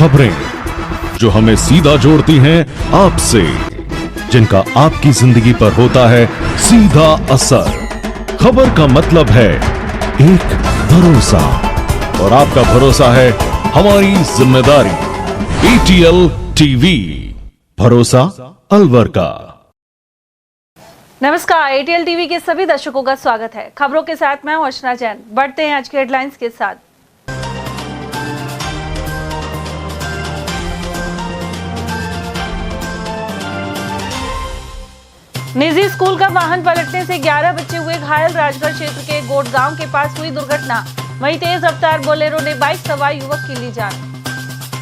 खबरें जो हमें सीधा जोड़ती हैं आपसे, जिनका आपकी जिंदगी पर होता है सीधा असर। खबर का मतलब है एक भरोसा, और आपका भरोसा है हमारी जिम्मेदारी। ATL टीवी, भरोसा अलवर का। नमस्कार, ATL टीवी के सभी दर्शकों का स्वागत है। खबरों के साथ मैं हूं अर्चना जैन। बढ़ते हैं आज के हेडलाइंस के साथ। निजी स्कूल का वाहन पलटने से 11 बच्चे हुए घायल। राजगढ़ क्षेत्र के गोट गांव के पास हुई दुर्घटना। वहीं तेज रफ्तार बोलेरो ने बाइक सवार युवक की ली जान।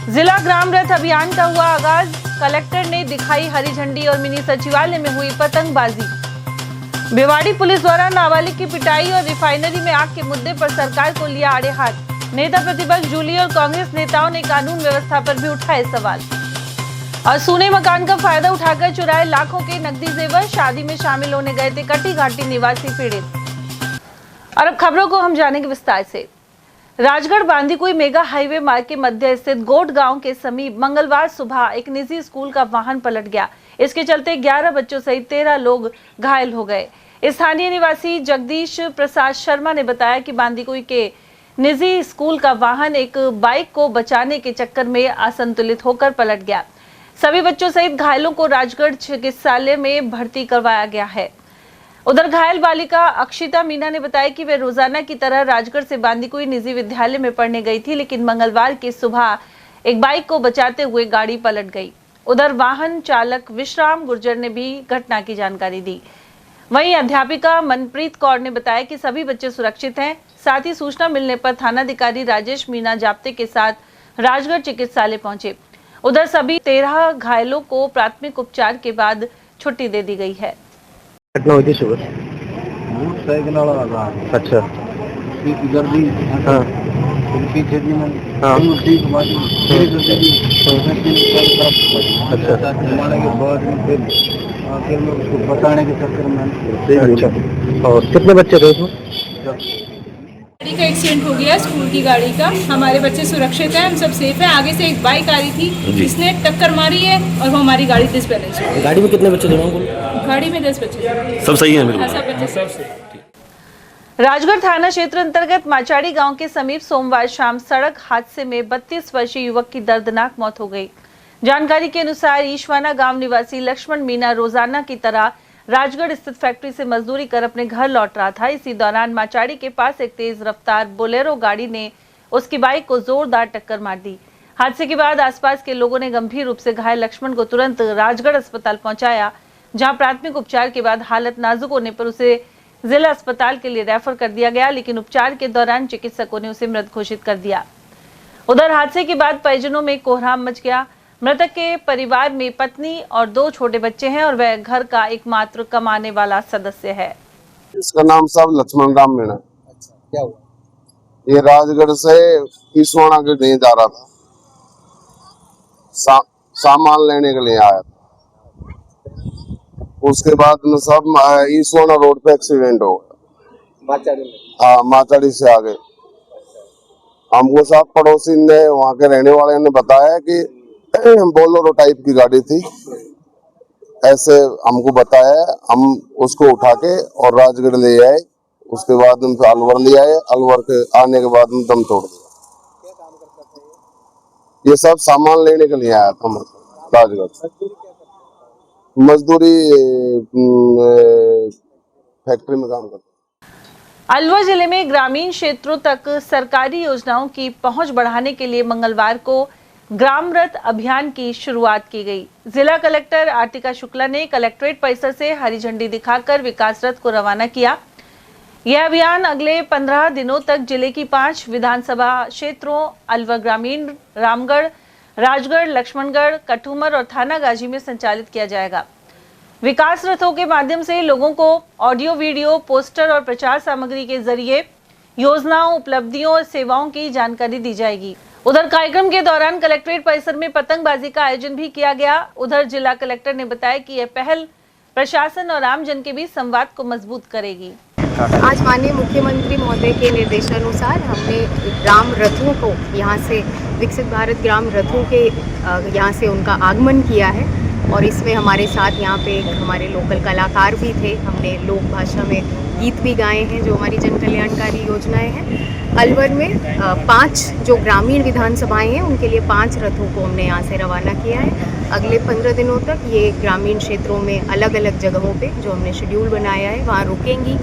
जिला ग्राम रथ अभियान का हुआ आगाज। कलेक्टर ने दिखाई हरी झंडी और मिनी सचिवालय में हुई पतंगबाजी। भिवाड़ी पुलिस द्वारा नाबालिग की पिटाई और रिफाइनरी में आग के मुद्दे पर सरकार को लिया आड़े हाथ। नेता प्रतिपक्ष जूली और कांग्रेस नेताओं ने कानून व्यवस्था पर भी उठाए सवाल। और सूने मकान का फायदा उठाकर चुराए लाखों के नकदी जेवर। शादी में शामिल होने गए थे कटी घाटी निवासी पीड़ित। और अब खबरों को हम जानेंगे विस्तार से। राजगढ़ बांदीकुई मेगा हाईवे मार्ग के मध्य स्थित गोट गांव के समीप मंगलवार सुबह एक निजी स्कूल का वाहन पलट गया। इसके चलते 11 बच्चों सहित 13 लोग घायल हो गए। स्थानीय निवासी जगदीश प्रसाद शर्मा ने बताया कि बांदीकुई के निजी स्कूल का वाहन एक बाइक को बचाने के चक्कर में असंतुलित होकर पलट गया। सभी बच्चों सहित घायलों को राजगढ़ चिकित्सालय में भर्ती करवाया गया है। उधर घायल बालिका अक्षिता मीना ने बताया कि वे रोजाना की तरह राजगढ़ से बांदीकुई निजी विद्यालय में पढ़ने गई थी, लेकिन मंगलवार की सुबह एक बाइक को बचाते हुए गाड़ी पलट गई। उधर वाहन चालक विश्राम गुर्जर ने भी घटना की जानकारी दी। वहीं अध्यापिका मनप्रीत कौर ने बताया कि सभी बच्चे सुरक्षित हैं। साथ ही सूचना मिलने पर थानाधिकारी राजेश मीना जाप्ते के साथ राजगढ़ चिकित्सालय पहुंचे। उधर सभी 13 घायलों को प्राथमिक उपचार के बाद छुट्टी दे दी गई है। घटना हुई थी सुबह। मोटरसाइकिल वाला। अच्छा। इधर भी हाँ। पीछे भी मैं हाँ। ठीक हुआ थी। अच्छा। घुमाने के बाद में फिर मैं उसको बताने के चक्कर में। अच्छा। और कितने बच्चे थे उसमें? गाड़ी का एक्सीडेंट हो गया, स्कूल की गाड़ी का। हमारे बच्चे सुरक्षित हैं, हम सब सेफ हैं। आगे से एक बाइक आ रही थी जिसने टक्कर मारी है और वो हमारी गाड़ी डिसबैलेंस हो गई। गाड़ी में कितने बच्चे थे? गाड़ी में 10 बच्चे। सब सही है? सब बच्चे। राजगढ़ थाना क्षेत्र अंतर्गत माचाड़ी गांव के समीप सोमवार शाम सड़क हादसे में 32 वर्षीय युवक की दर्दनाक मौत हो गई। जानकारी के अनुसार ईशवाना गांव निवासी लक्ष्मण मीना रोजाना की तरह राजगढ़ स्थित फैक्ट्री से मजदूरी कर अपने घर लौट रहा था। इसी दौरान माचाड़ी के पास एक तेज रफ्तार बोलेरो गाड़ी ने उसकी बाइक को जोरदार टक्कर मार दी। हादसे के बाद आसपास के लोगों ने गंभीर रूप से घायल लक्ष्मण को तुरंत राजगढ़ अस्पताल पहुंचाया, जहां प्राथमिक उपचार के बाद हालत नाजुक होने पर उसे जिला अस्पताल के लिए रेफर कर दिया गया, लेकिन उपचार के दौरान चिकित्सकों ने उसे मृत घोषित कर दिया। उधर हादसे के बाद परिजनों में कोहराम मच गया। मृतक के परिवार में पत्नी और 2 छोटे बच्चे हैं और वह घर का एकमात्र कमाने वाला सदस्य है। इसका नाम साहब लक्ष्मण राम मीणा। अच्छा, क्या हुआ? ये राजगढ़ से ईसवाना के लिए जा रहा था, सामान लेने के लिए आया था। उसके बाद में सब ईसवाना रोड पे एक्सीडेंट हो गया। माचाड़ी में? हाँ, माचाड़ी से आगे। हमको सब पड़ोसी ने, वहाँ के रहने वाले ने बताया कि बोलेरो टाइप की गाड़ी थी, ऐसे हमको बताया। हम उसको उठा के और राजगढ़ ले आए। उसके बाद हम अलवर ले आए। अलवर के आने के बाद हम दम तोड़ दिया। क्या काम करता था ये सब सामान लेने के लिए आया था राजगढ़। मजदूरी फैक्ट्री में काम करता। अलवर जिले में ग्रामीण क्षेत्रों तक सरकारी योजनाओं की पहुंच बढ़ाने के लिए मंगलवार को ग्राम रथ अभियान की शुरुआत की गई। जिला कलेक्टर आर्तिका शुक्ला ने कलेक्ट्रेट परिसर से हरी झंडी दिखाकर विकास रथ को रवाना किया। यह अभियान अगले 15 दिनों तक जिले की 5 विधानसभा क्षेत्रों अलवर ग्रामीण, रामगढ़, राजगढ़, लक्ष्मणगढ़, कठूमर और थाना गाजी में संचालित किया जाएगा। विकास रथों के माध्यम से लोगों को ऑडियो, वीडियो, पोस्टर और प्रचार सामग्री के जरिए योजनाओं, उपलब्धियों और सेवाओं की जानकारी दी जाएगी। उधर कार्यक्रम के दौरान कलेक्ट्रेट परिसर में पतंगबाजी का आयोजन भी किया गया। उधर जिला कलेक्टर ने बताया कि यह पहल प्रशासन और आमजन के बीच संवाद को मजबूत करेगी। आज माननीय मुख्यमंत्री महोदय के निर्देशानुसार हमने ग्राम रथों को यहाँ से विकसित भारत ग्राम रथों के यहाँ से उनका आगमन किया है और इसमें हमारे साथ यहाँ पे हमारे लोकल कलाकार भी थे। हमने लोक भाषा में गीत भी गाए हैं जो हमारी जन कल्याणकारी योजनाएं हैं। अलवर में 5 जो ग्रामीण विधानसभाएं हैं उनके लिए 5 रथों को हमने यहाँ से रवाना किया है। अगले 15 दिनों तक ये ग्रामीण क्षेत्रों में अलग अलग जगहों पे जो हमने शेड्यूल बनाया है वहाँ रुकेंगी।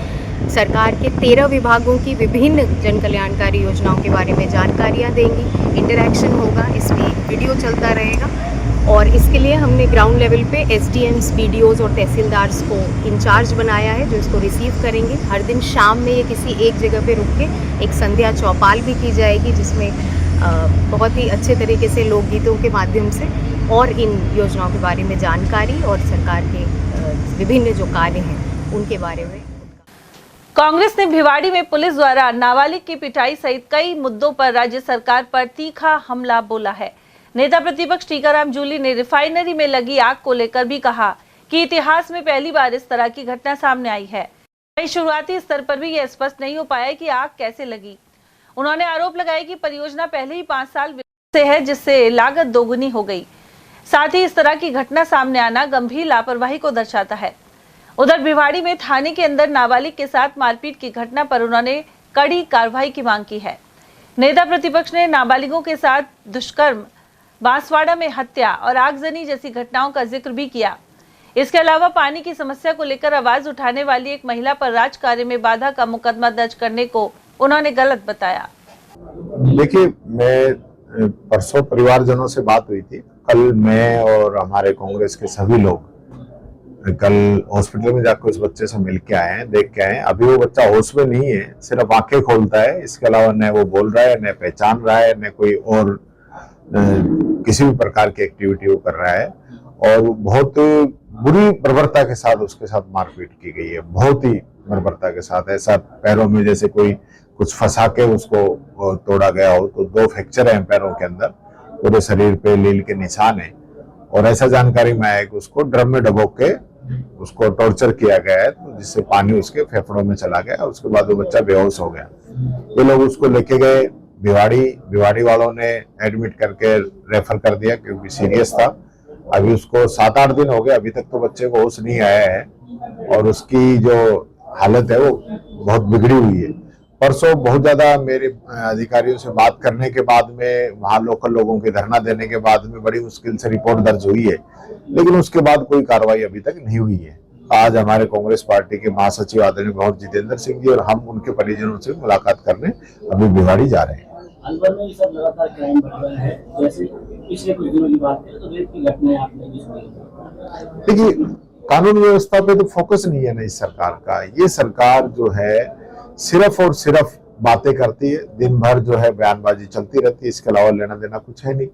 सरकार के 13 विभागों की विभिन्न जन कल्याणकारी योजनाओं के बारे में जानकारियाँ देंगी। इंटरैक्शन होगा, इसमें वीडियो चलता रहेगा और इसके लिए हमने ग्राउंड लेवल पे SDMs, BDOs और तहसीलदार्स को इंचार्ज बनाया है जो इसको रिसीव करेंगे। हर दिन शाम में ये किसी एक जगह पे रुक के एक संध्या चौपाल भी की जाएगी जिसमें बहुत ही अच्छे तरीके से लोकगीतों के माध्यम से और इन योजनाओं के बारे में जानकारी और सरकार के विभिन्न जो कार्य हैं उनके बारे में। कांग्रेस ने भिवाड़ी में पुलिस द्वारा नाबालिग की पिटाई सहित कई मुद्दों पर राज्य सरकार पर तीखा हमला बोला है। नेता प्रतिपक्ष टीकाराम जूली ने रिफाइनरी में लगी आग को लेकर भी कहा कि इतिहास में पहली बार इस तरह की घटना सामने आई है। वहीं शुरुआती स्तर पर भी यह स्पष्ट नहीं हो पाया कि आग कैसे लगी। उन्होंने आरोप लगाया कि परियोजना पहले ही 5 साल से है जिससे लागत दोगुनी हो गई। साथ ही इस तरह की घटना सामने आना गंभीर लापरवाही को दर्शाता है। उधर भिवाड़ी में थाने के अंदर नाबालिग के साथ मारपीट की घटना पर उन्होंने कड़ी कार्रवाई की मांग की है। नेता प्रतिपक्ष ने नाबालिगों के साथ दुष्कर्म, बांसवाड़ा में हत्या और आगजनी जैसी घटनाओं का जिक्र भी किया। इसके अलावा पानी की समस्या को लेकर आवाज उठाने वाली एक महिला पर राजकार्य में बाधा का मुकदमा दर्ज करने को उन्होंने गलत बताया। देखिए, मैं परसों परिवारजनों से बात हुई थी। कल मैं और हमारे कांग्रेस के सभी लोग कल हॉस्पिटल में जाकर उस बच्चे से मिल के आए हैं, देख के आए हैं। अभी वो बच्चा होश में नहीं है, सिर्फ आंखें खोलता है। इसके अलावा न वो बोल रहा है, न पहचान रहा है, न कोई और किसी भी प्रकार की एक्टिविटी वो कर रहा है। और बहुत बुरी बर्बरता के साथ उसके साथ मारपीट की गई है, बहुत ही बर्बरता के साथ। ऐसा पैरों में जैसे कोई कुछ फंसा के उसको तोड़ा गया हो। तो 2 फ्रैक्चर हैं पैरों के अंदर, पूरे शरीर पे लील के निशान है। और ऐसा जानकारी में आया कि उसको ड्रम में डबो के उसको टॉर्चर किया गया है, तो जिससे पानी उसके फेफड़ों में चला गया। उसके बाद वो बच्चा बेहोश हो गया। ये लोग उसको लेके गए भिवाड़ी वालों ने एडमिट करके रेफर कर दिया क्योंकि सीरियस था। अभी उसको 7-8 दिन हो गए, अभी तक तो बच्चे को होश नहीं आया है और उसकी जो हालत है वो बहुत बिगड़ी हुई है। परसों बहुत ज्यादा मेरे अधिकारियों से बात करने के बाद में, वहां लोकल लोगों के धरना देने के बाद में बड़ी मुश्किल से रिपोर्ट दर्ज हुई है, लेकिन उसके बाद कोई कार्रवाई अभी तक नहीं हुई है। आज हमारे कांग्रेस पार्टी के महासचिव आदरणीय भवन जितेंद्र सिंह जी और हम उनके परिजनों से मुलाकात करने अभी भिवाड़ी जा रहे हैं। अलवर में सब लगातार क्राइम बढ़ रहा है। जैसे पिछले कुछ दिनों की बात करें तो रेप की घटनाएं आपने भी सुनी। देखिए, कानून व्यवस्था पे तो फोकस नहीं है ना इस सरकार का। ये सरकार जो है सिर्फ और सिर्फ बातें करती है, दिन भर जो है बयानबाजी चलती रहती है, इसके अलावा लेना देना कुछ है नहीं।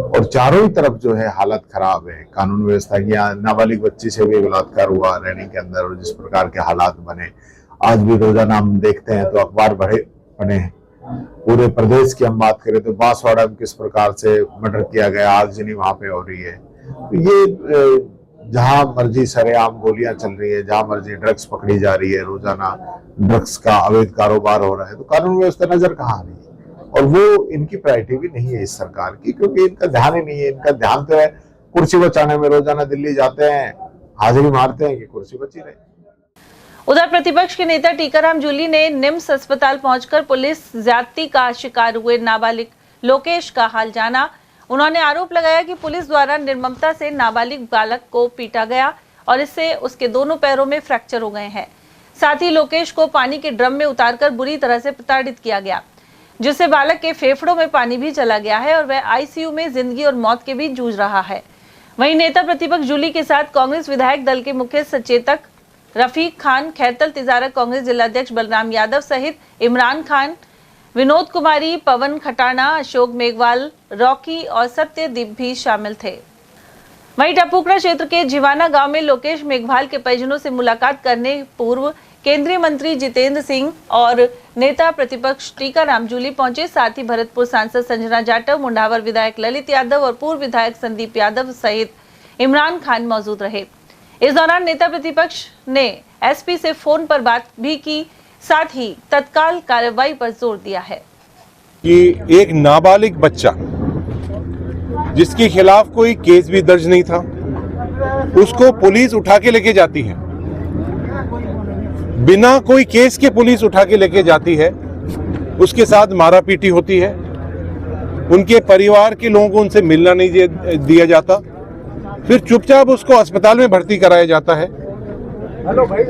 और चारों ही तरफ जो है हालत खराब है कानून व्यवस्था की। नाबालिग बच्ची से भी बलात्कार हुआ रैनी के अंदर और जिस प्रकार के हालात बने, आज भी रोजाना हम देखते हैं तो अखबार बने हैं। पूरे प्रदेश की हम बात करें तो बांसवाड़ा में किस प्रकार से मर्डर किया गया, आगजनी वहां पे हो रही है। तो ये जहां मर्जी सरेआम गोलियां चल रही है, जहां मर्जी ड्रग्स पकड़ी जा रही है, रोजाना ड्रग्स का अवैध कारोबार हो रहा है, तो कानून व्यवस्था नजर कहाँ आ रही है। और वो इनकी प्रायोरिटी भी नहीं है इस सरकार की, क्योंकि इनका ध्यान ही नहीं है। इनका ध्यान तो है कुर्सी बचाने में। रोजाना दिल्ली जाते हैं, हाजिरी मारते हैं कि कुर्सी बची रहे। उधर प्रतिपक्ष के नेता टीकाराम जूली ने निम्स अस्पताल पहुंचकर पुलिस ज्यादती का शिकार हुए नाबालिग लोकेश का हाल जाना। उन्होंने आरोप लगाया कि पुलिस द्वारा निर्ममता से नाबालिग बालक को पीटा गया और इससे उसके दोनों पैरों में फ्रैक्चर हो गए हैं। साथ ही लोकेश को पानी के ड्रम में उतारकर बुरी तरह से प्रताड़ित किया गया, जिससे बालक के फेफड़ों में पानी भी चला गया है और वह आईसीयू में जिंदगी और मौत के बीच जूझ रहा है। वहीं नेता प्रतिपक्ष जूली के साथ कांग्रेस विधायक दल के मुख्य सचेतक रफीक खान, खैरतल तिजारा कांग्रेस जिलाध्यक्ष बलराम यादव सहित इमरान खान, विनोद कुमारी, पवन खटाना, अशोक मेघवाल, रॉकी और सत्यदीप भी शामिल थे। वहीं टपुकरा क्षेत्र के जिवाना गांव में लोकेश मेघवाल के परिजनों से मुलाकात करने पूर्व केंद्रीय मंत्री जितेंद्र सिंह और नेता प्रतिपक्ष टीकाराम जूली पहुंचे। साथ ही भरतपुर सांसद संजना जाटव, मुंडावर विधायक ललित यादव और पूर्व विधायक संदीप यादव सहित इमरान खान मौजूद रहे। इस दौरान नेता प्रतिपक्ष ने एसपी से फोन पर बात भी की, साथ ही तत्काल कार्रवाई पर जोर दिया है कि एक नाबालिग बच्चा जिसके खिलाफ कोई केस भी दर्ज नहीं था, उसको पुलिस उठा के लेके जाती है, बिना कोई केस के पुलिस उठा के लेके जाती है, उसके साथ मारापीटी होती है, उनके परिवार के लोगों को उनसे मिलना नहीं दिया जाता, फिर चुपचाप उसको अस्पताल में भर्ती कराया जाता है,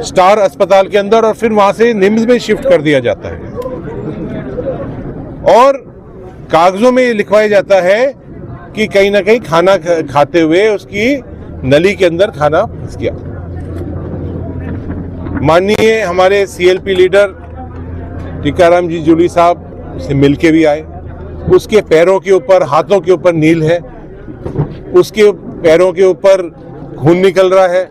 स्टार अस्पताल के अंदर, और फिर वहां से निम्स में शिफ्ट कर दिया जाता है और कागजों में लिखवाया जाता है कि कहीं ना कहीं खाना खाते हुए उसकी नली के अंदर खाना फंस गया। माननीय हमारे सीएलपी लीडर टीकाराम जी जूली साहब से मिलके भी आए, उसके पैरों के ऊपर, हाथों के ऊपर नील है, उसके पैरों के ऊपर खून निकल रहा है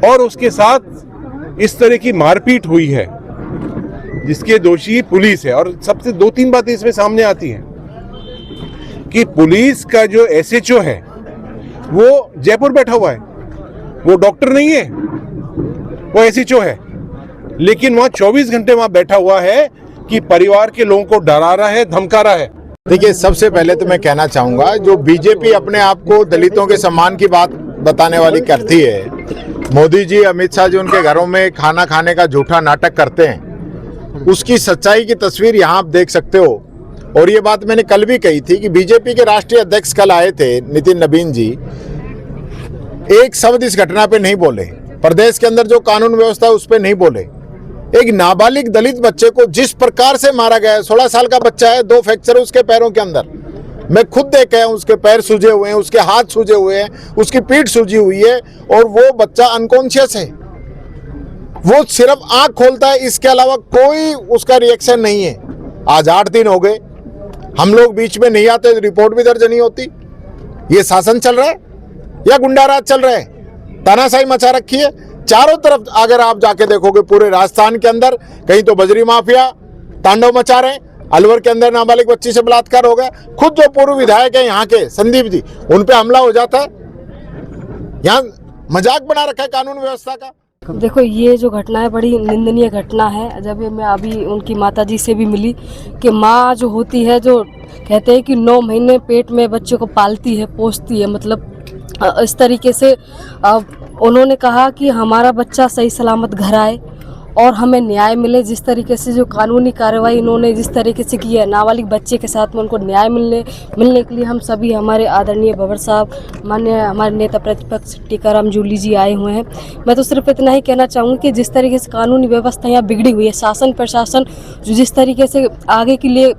और उसके साथ इस तरह की मारपीट हुई है जिसके दोषी पुलिस है। और सबसे 2-3 बातें इसमें सामने आती हैं कि पुलिस का जो एसएचओ है वो जयपुर बैठा हुआ है, वो डॉक्टर नहीं है, वो एसएचओ है, लेकिन वहां 24 घंटे वहां बैठा हुआ है कि परिवार के लोगों को डरा रहा है, धमका रहा है। देखिए, सबसे पहले तो मैं कहना चाहूंगा, जो बीजेपी अपने आप को दलितों के सम्मान की बात बताने वाली करती है, मोदी जी, अमित शाह जी उनके घरों में खाना खाने का झूठा नाटक करते हैं, उसकी सच्चाई की तस्वीर यहाँ आप देख सकते हो। और ये बात मैंने कल भी कही थी कि बीजेपी के राष्ट्रीय अध्यक्ष कल आए थे, नितिन नवीन जी, एक शब्द इस घटना पे नहीं बोले, प्रदेश के अंदर जो कानून व्यवस्था है उस पर नहीं बोले। एक नाबालिग दलित बच्चे को जिस प्रकार से मारा गया है, 16 साल का बच्चा है, 2 फ्रैक्चर उसके पैरों के अंदर, मैं खुद देख आया हूं, उसके पैर सूजे हुए हैं, उसके हाथ सूजे हुए हैं, उसकी पीठ सूजी हुई है और वो बच्चा अनकॉन्शियस है। वो सिर्फ आंख खोलता है, इसके अलावा कोई उसका रिएक्शन नहीं है। आज 8 दिन हो गए, हम लोग बीच में नहीं आते, रिपोर्ट भी दर्ज नहीं होती। ये शासन चल रहा है या गुंडाराज चल रहा है? तानाशाही मचा रखी है चारों तरफ। अगर आप जाके देखोगे पूरे राजस्थान के अंदर, कहीं तो बजरी माफिया तांडव मचा रहे हैं, अलवर के अंदर नाबालिग बच्ची से बलात्कार हो गया, खुद जो पूर्व विधायक है यहाँ के संदीप जी, उन पे हमला हो जाता है। यहाँ मजाक बना रखा है कानून व्यवस्था का। देखो, ये जो घटना है बड़ी निंदनीय घटना है। जब मैं अभी उनकी माताजी से भी मिली कि माँ जो होती है, जो कहते हैं कि 9 महीने पेट में बच्चे को पालती है, पोसती है, मतलब इस तरीके से उन्होंने कहा कि हमारा बच्चा सही सलामत घर आए और हमें न्याय मिले। जिस तरीके से जो कानूनी कार्रवाई इन्होंने जिस तरीके से की है नाबालिग बच्चे के साथ में, उनको न्याय मिलने के लिए हम सभी, हमारे आदरणीय भंवर साहब, माननीय हमारे नेता प्रतिपक्ष टीकाराम जूली जी आए हुए हैं। मैं तो सिर्फ इतना ही कहना चाहूँगी कि जिस तरीके से कानूनी व्यवस्था यहाँ बिगड़ी हुई है, शासन प्रशासन जो जिस तरीके से आगे के लिए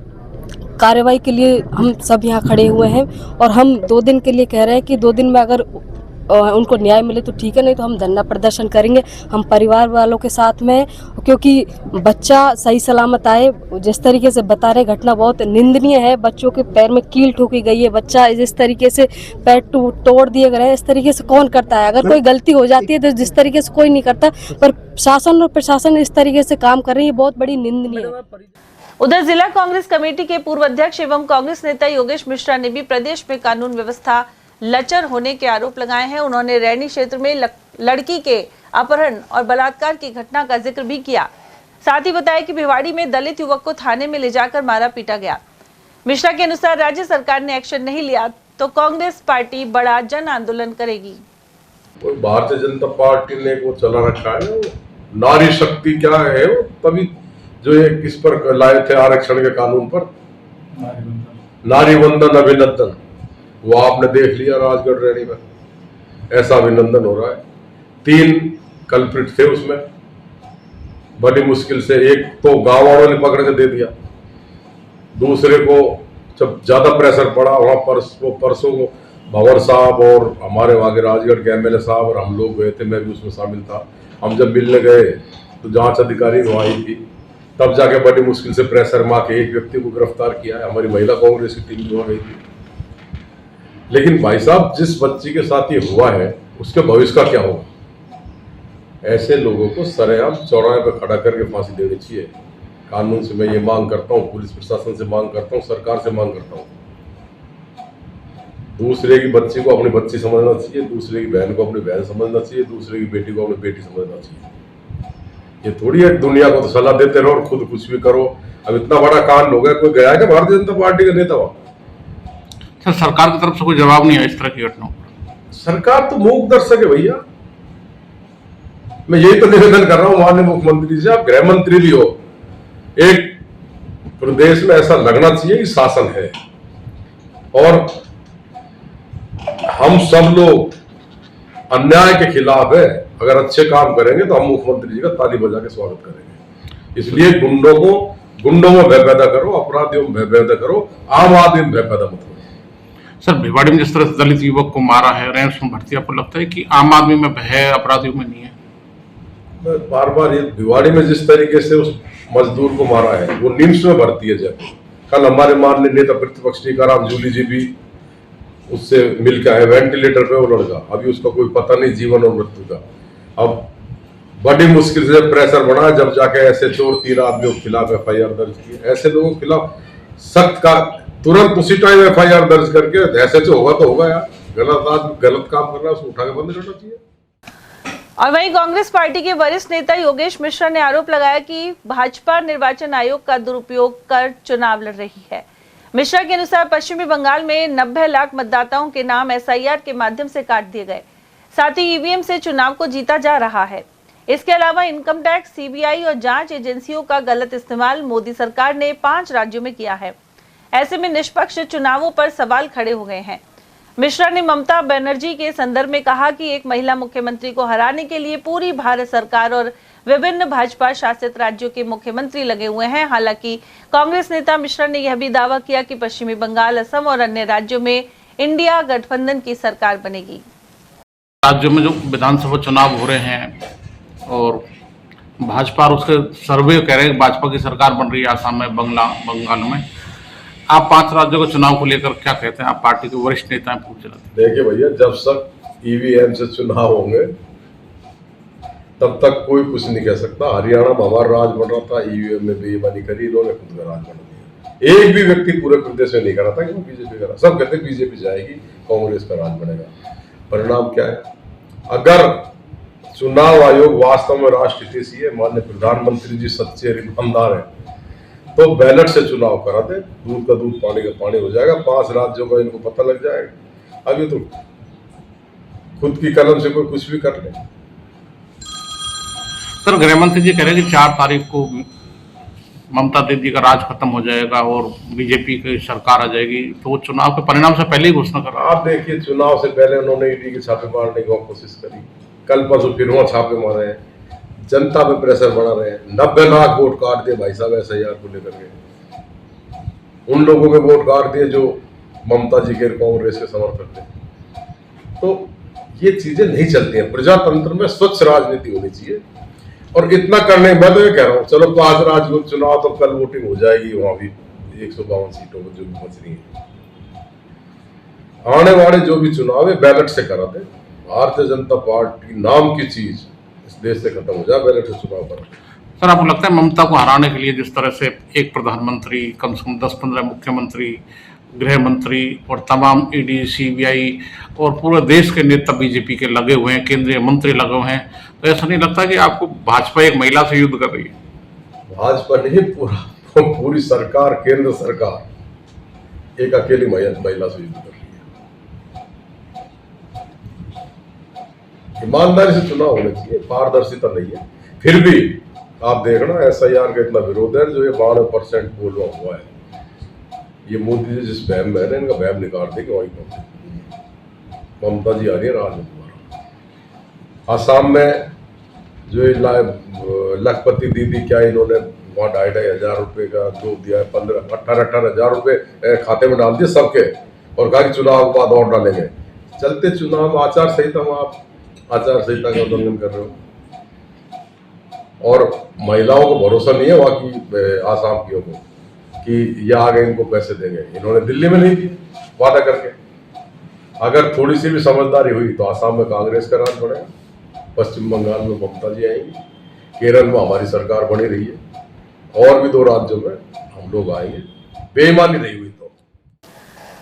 कार्रवाई के लिए हम सब यहाँ खड़े हुए हैं और हम 2 दिन के लिए कह रहे हैं कि 2 दिन में अगर उनको न्याय मिले तो ठीक है, नहीं तो हम धरना प्रदर्शन करेंगे। हम परिवार वालों के साथ में, क्योंकि बच्चा सही सलामत आए। जिस तरीके से बता रहे, घटना बहुत निंदनीय है। बच्चों के पैर में कील ठोकी गई है, बच्चा जिस तरीके से पैर तोड़ दिए गए हैं, इस तरीके से कौन करता है? अगर कोई गलती हो जाती है तो जिस तरीके से कोई नहीं करता, पर शासन और प्रशासन इस तरीके से काम कर रही है, बहुत बड़ी निंदनीय है। उधर जिला कांग्रेस कमेटी के पूर्व अध्यक्ष एवं कांग्रेस नेता योगेश मिश्रा ने भी प्रदेश में कानून व्यवस्था लचर होने के आरोप लगाए हैं। उन्होंने रैनी क्षेत्र में लड़की के अपहरण और बलात्कार की घटना का जिक्र भी किया। साथ ही बताया कि भिवाड़ी में दलित युवक को थाने में ले जाकर मारा पीटा गया। मिश्रा के अनुसार राज्य सरकार ने एक्शन नहीं लिया तो कांग्रेस पार्टी बड़ा जन आंदोलन करेगी। भारतीय जनता पार्टी ने वो चला रखा है, नारी शक्ति क्या है, वो तभी जो ये किस पर लाए थे आरक्षण के कानून पर, नारी वंदन अभिनंदन, वो आपने देख लिया राजगढ़ रैनी में, ऐसा अभिनंदन हो रहा है। 3 कल्प्रिट थे उसमें, बड़ी मुश्किल से एक तो गांव वालों ने पकड़ के दे दिया, दूसरे को जब ज्यादा प्रेशर पड़ा वहां परसों को भंवर साहब और हमारे वहां के राजगढ़ के एमएलए साहब और हम लोग गए थे, मैं भी उसमें शामिल था। हम जब मिलने गए तो जांच अधिकारी वहां आई थी, तब जाके बड़ी मुश्किल से प्रेशर मार के एक व्यक्ति को गिरफ्तार किया है। हमारी महिला कांग्रेस की टीम जो गई थी। लेकिन भाई साहब, जिस बच्ची के साथ ये हुआ है उसके भविष्य का क्या होगा? ऐसे लोगों को सरेआम चौराहे पर खड़ा करके फांसी देनी चाहिए। कानून से मैं ये मांग करता हूँ, पुलिस प्रशासन से मांग करता हूँ, सरकार से मांग करता हूँ। दूसरे की बच्ची को अपनी बच्ची समझना चाहिए, दूसरे की बहन को अपनी बहन समझना चाहिए, दूसरे की बेटी को अपनी बेटी समझना चाहिए। ये थोड़ी है दुनिया को तो सलाह देते रहो और खुद कुछ भी करो। अब इतना बड़ा कांड हो गया, कोई गया क्या भारतीय जनता पार्टी का नेता वहां? सर सरकार की तरफ से कोई जवाब नहीं है इस तरह की घटनाओं पर। सरकार तो मूक दर्शक है भैया। मैं यही तो निवेदन कर रहा हूं माननीय मुख्यमंत्री से, आप गृह मंत्री भी हो, एक प्रदेश में ऐसा लगना चाहिए कि शासन है और हम सब लोग अन्याय के खिलाफ है। अगर अच्छे काम करेंगे तो हम मुख्यमंत्री जी का ताली बजा के स्वागत करेंगे। इसलिए गुंडों में भय पैदा करो, अपराधियों में भय पैदा करो, आम आदमी में भय पैदा मत करो। सर भिवाड़ी में जिस तरह से दलित युवक को मारा है, रैंस में भर्ती, आपको लगता है कि आम आदमी में भय है, अपराधियों में नहीं है? बार बार ये भिवाड़ी में जिस तरीके से उस मजदूर को मारा है वो निम्स में भर्ती है। जब कल हमारे माननीय नेता प्रतिपक्ष टीकाराम जूली जी भी उससे मिलकर आए, वेंटिलेटर पे वो लड़का, अभी उसका कोई पता नहीं जीवन और मृत्यु का। अब बड़ी मुश्किल से प्रेशर बढ़ा जब जाके ऐसे चोर 3 आदमियों के खिलाफ FIR दर्ज की। ऐसे लोगों के खिलाफ सख्त का तुरंत उसी टाइम FIR दर्ज करके ऐसे तो होगा यार, गलत काम कर रहा है उसको उठा के बंद करना चाहिए। और वहीं कांग्रेस पार्टी के वरिष्ठ नेता योगेश मिश्रा ने आरोप लगाया कि भाजपा निर्वाचन आयोग का दुरुपयोग कर चुनाव लड़ रही है। मिश्रा के अनुसार पश्चिमी बंगाल में 90 लाख मतदाताओं के नाम SIR के माध्यम से काट दिए गए, साथ ही EVM से चुनाव को जीता जा रहा है। इसके अलावा इनकम टैक्स, CBI और जांच एजेंसियों का गलत इस्तेमाल मोदी सरकार ने 5 राज्यों में किया है। ऐसे में निष्पक्ष चुनावों पर सवाल खड़े हो गए हैं। मिश्रा ने ममता बनर्जी के संदर्भ में कहा कि एक महिला मुख्यमंत्री को हराने के लिए पूरी भारत सरकार और विभिन्न भाजपा शासित राज्यों के मुख्यमंत्री लगे हुए हैं। हालांकि कांग्रेस नेता मिश्रा ने यह भी दावा किया कि पश्चिमी बंगाल, असम और अन्य राज्यों में इंडिया गठबंधन की सरकार बनेगी। राज्यों में जो विधानसभा चुनाव हो रहे हैं और भाजपा और उसके सर्वे कह रहे हैं भाजपा की सरकार बन रही है आसाम में, बंगाल में, आप 5 राज्यों के चुनाव को लेकर क्या कहते हैं? आप पार्टी के वरिष्ठ नेता हैं, पूछ रहे थे। देखिए भैया, जब तक EVM से चुनाव होंगे तब तक कोई कुछ नहीं कह सकता। हरियाणा में हमारा राज बन रहा था, EVM में बेईमानी करी, इन्होंने खुद का राज बना दिया। एक भी व्यक्ति पूरे प्रदेश में नहीं करा था कि वो बीजेपी करा। सब कहते बीजेपी जाएगी, कांग्रेस का राज बनेगा। परिणाम क्या है? अगर चुनाव आयोग वास्तव में राष्ट्र हितैषी है, माननीय प्रधानमंत्री जी सच्चे ईमानदार है, तो बैलेट से चुनाव करा दे, दूध का दूध पानी का पानी हो जाएगा। 5 राज्यों का इनको पता लग जाएगा। अभी तो खुद की कलम से कोई कुछ भी कर ले। सर गृह मंत्री जी कह रहे हैं कि 4 तारीख को ममता दीदी का राज खत्म हो जाएगा और बीजेपी की सरकार आ जाएगी, तो वो चुनाव के परिणाम से पहले ही घोषणा कर रहा है। आप देखिए, चुनाव से पहले उन्होंने ईडी के छापे मारने की कोशिश करी, कल परसों फिर वहां छापे मारे हैं, जनता पे प्रेशर बना रहे हैं। 90 लाख वोट काट दिए भाई साहब SIR को लेकर के। उन लोगों के वोट काट दिए जो ममता जी के कांग्रेस के समर्थक थे। तो ये चीजें नहीं चलती हैं। प्रजातंत्र में स्वच्छ राजनीति होनी चाहिए। और इतना करने मैं तो ये कह रहा हूँ, चलो 5 राज्य को चुनाव तो कल वोटिंग हो जाएगी, वहां भी 152 सीटों पर जो भी बच रही है। आने वाले जो भी चुनाव है बैलेट से करा दे। भारतीय जनता पार्टी नाम की चीज इस देश से खत्म हो जाए, बैलेट से चुनाव करा। सर आपको लगता है ममता को हराने के लिए जिस तरह से एक प्रधानमंत्री, कम से कम 10-15 मुख्यमंत्री, गृह मंत्री और तमाम ED, CBI और पूरे देश के नेता बीजेपी के लगे हुए हैं, केंद्रीय मंत्री लगे हुए हैं, तो ऐसा नहीं लगता कि आपको भाजपा एक महिला से युद्ध कर रही है? भाजपा नहीं, पूरी सरकार, केंद्र सरकार एक अकेली महिला से युद्ध कर रही है। ईमानदारी से चुनाव होने चाहिए, पारदर्शिता नहीं है। फिर भी आप देखना SIR का इतना विरोध है, जो ये 92% बोलवा हुआ है। ये मोदी जी जिस बहम में है, इनका बहम निकाल देंगे वहीं पहुंचे। ममता जी आ रही है राज में दोबारा। आसाम में जो लखपति दीदी, क्या इन्होंने वहाँ 2,500 रुपये का जो दिया है, 18,000 रुपये खाते में डाल दिए सबके, और कहा कि चुनाव के बाद और डालेंगे। चलते चुनाव आचार संहिता में आप आचार संहिता का उल्लंघन कर रहे हो। और महिलाओं को भरोसा नहीं है वहाँ की आसाम की को कि ये आगे इनको पैसे देंगे। इन्होंने दिल्ली में नहीं दिए वादा करके। अगर थोड़ी सी भी समझदारी हुई तो आसाम में कांग्रेस का राज बढ़ेगा, पश्चिम बंगाल में ममता जी आएंगी, केरल में हमारी सरकार बनी रही है, और भी 2 राज्यों में हम लोग आएंगे। बेईमानी नहीं हुई तो।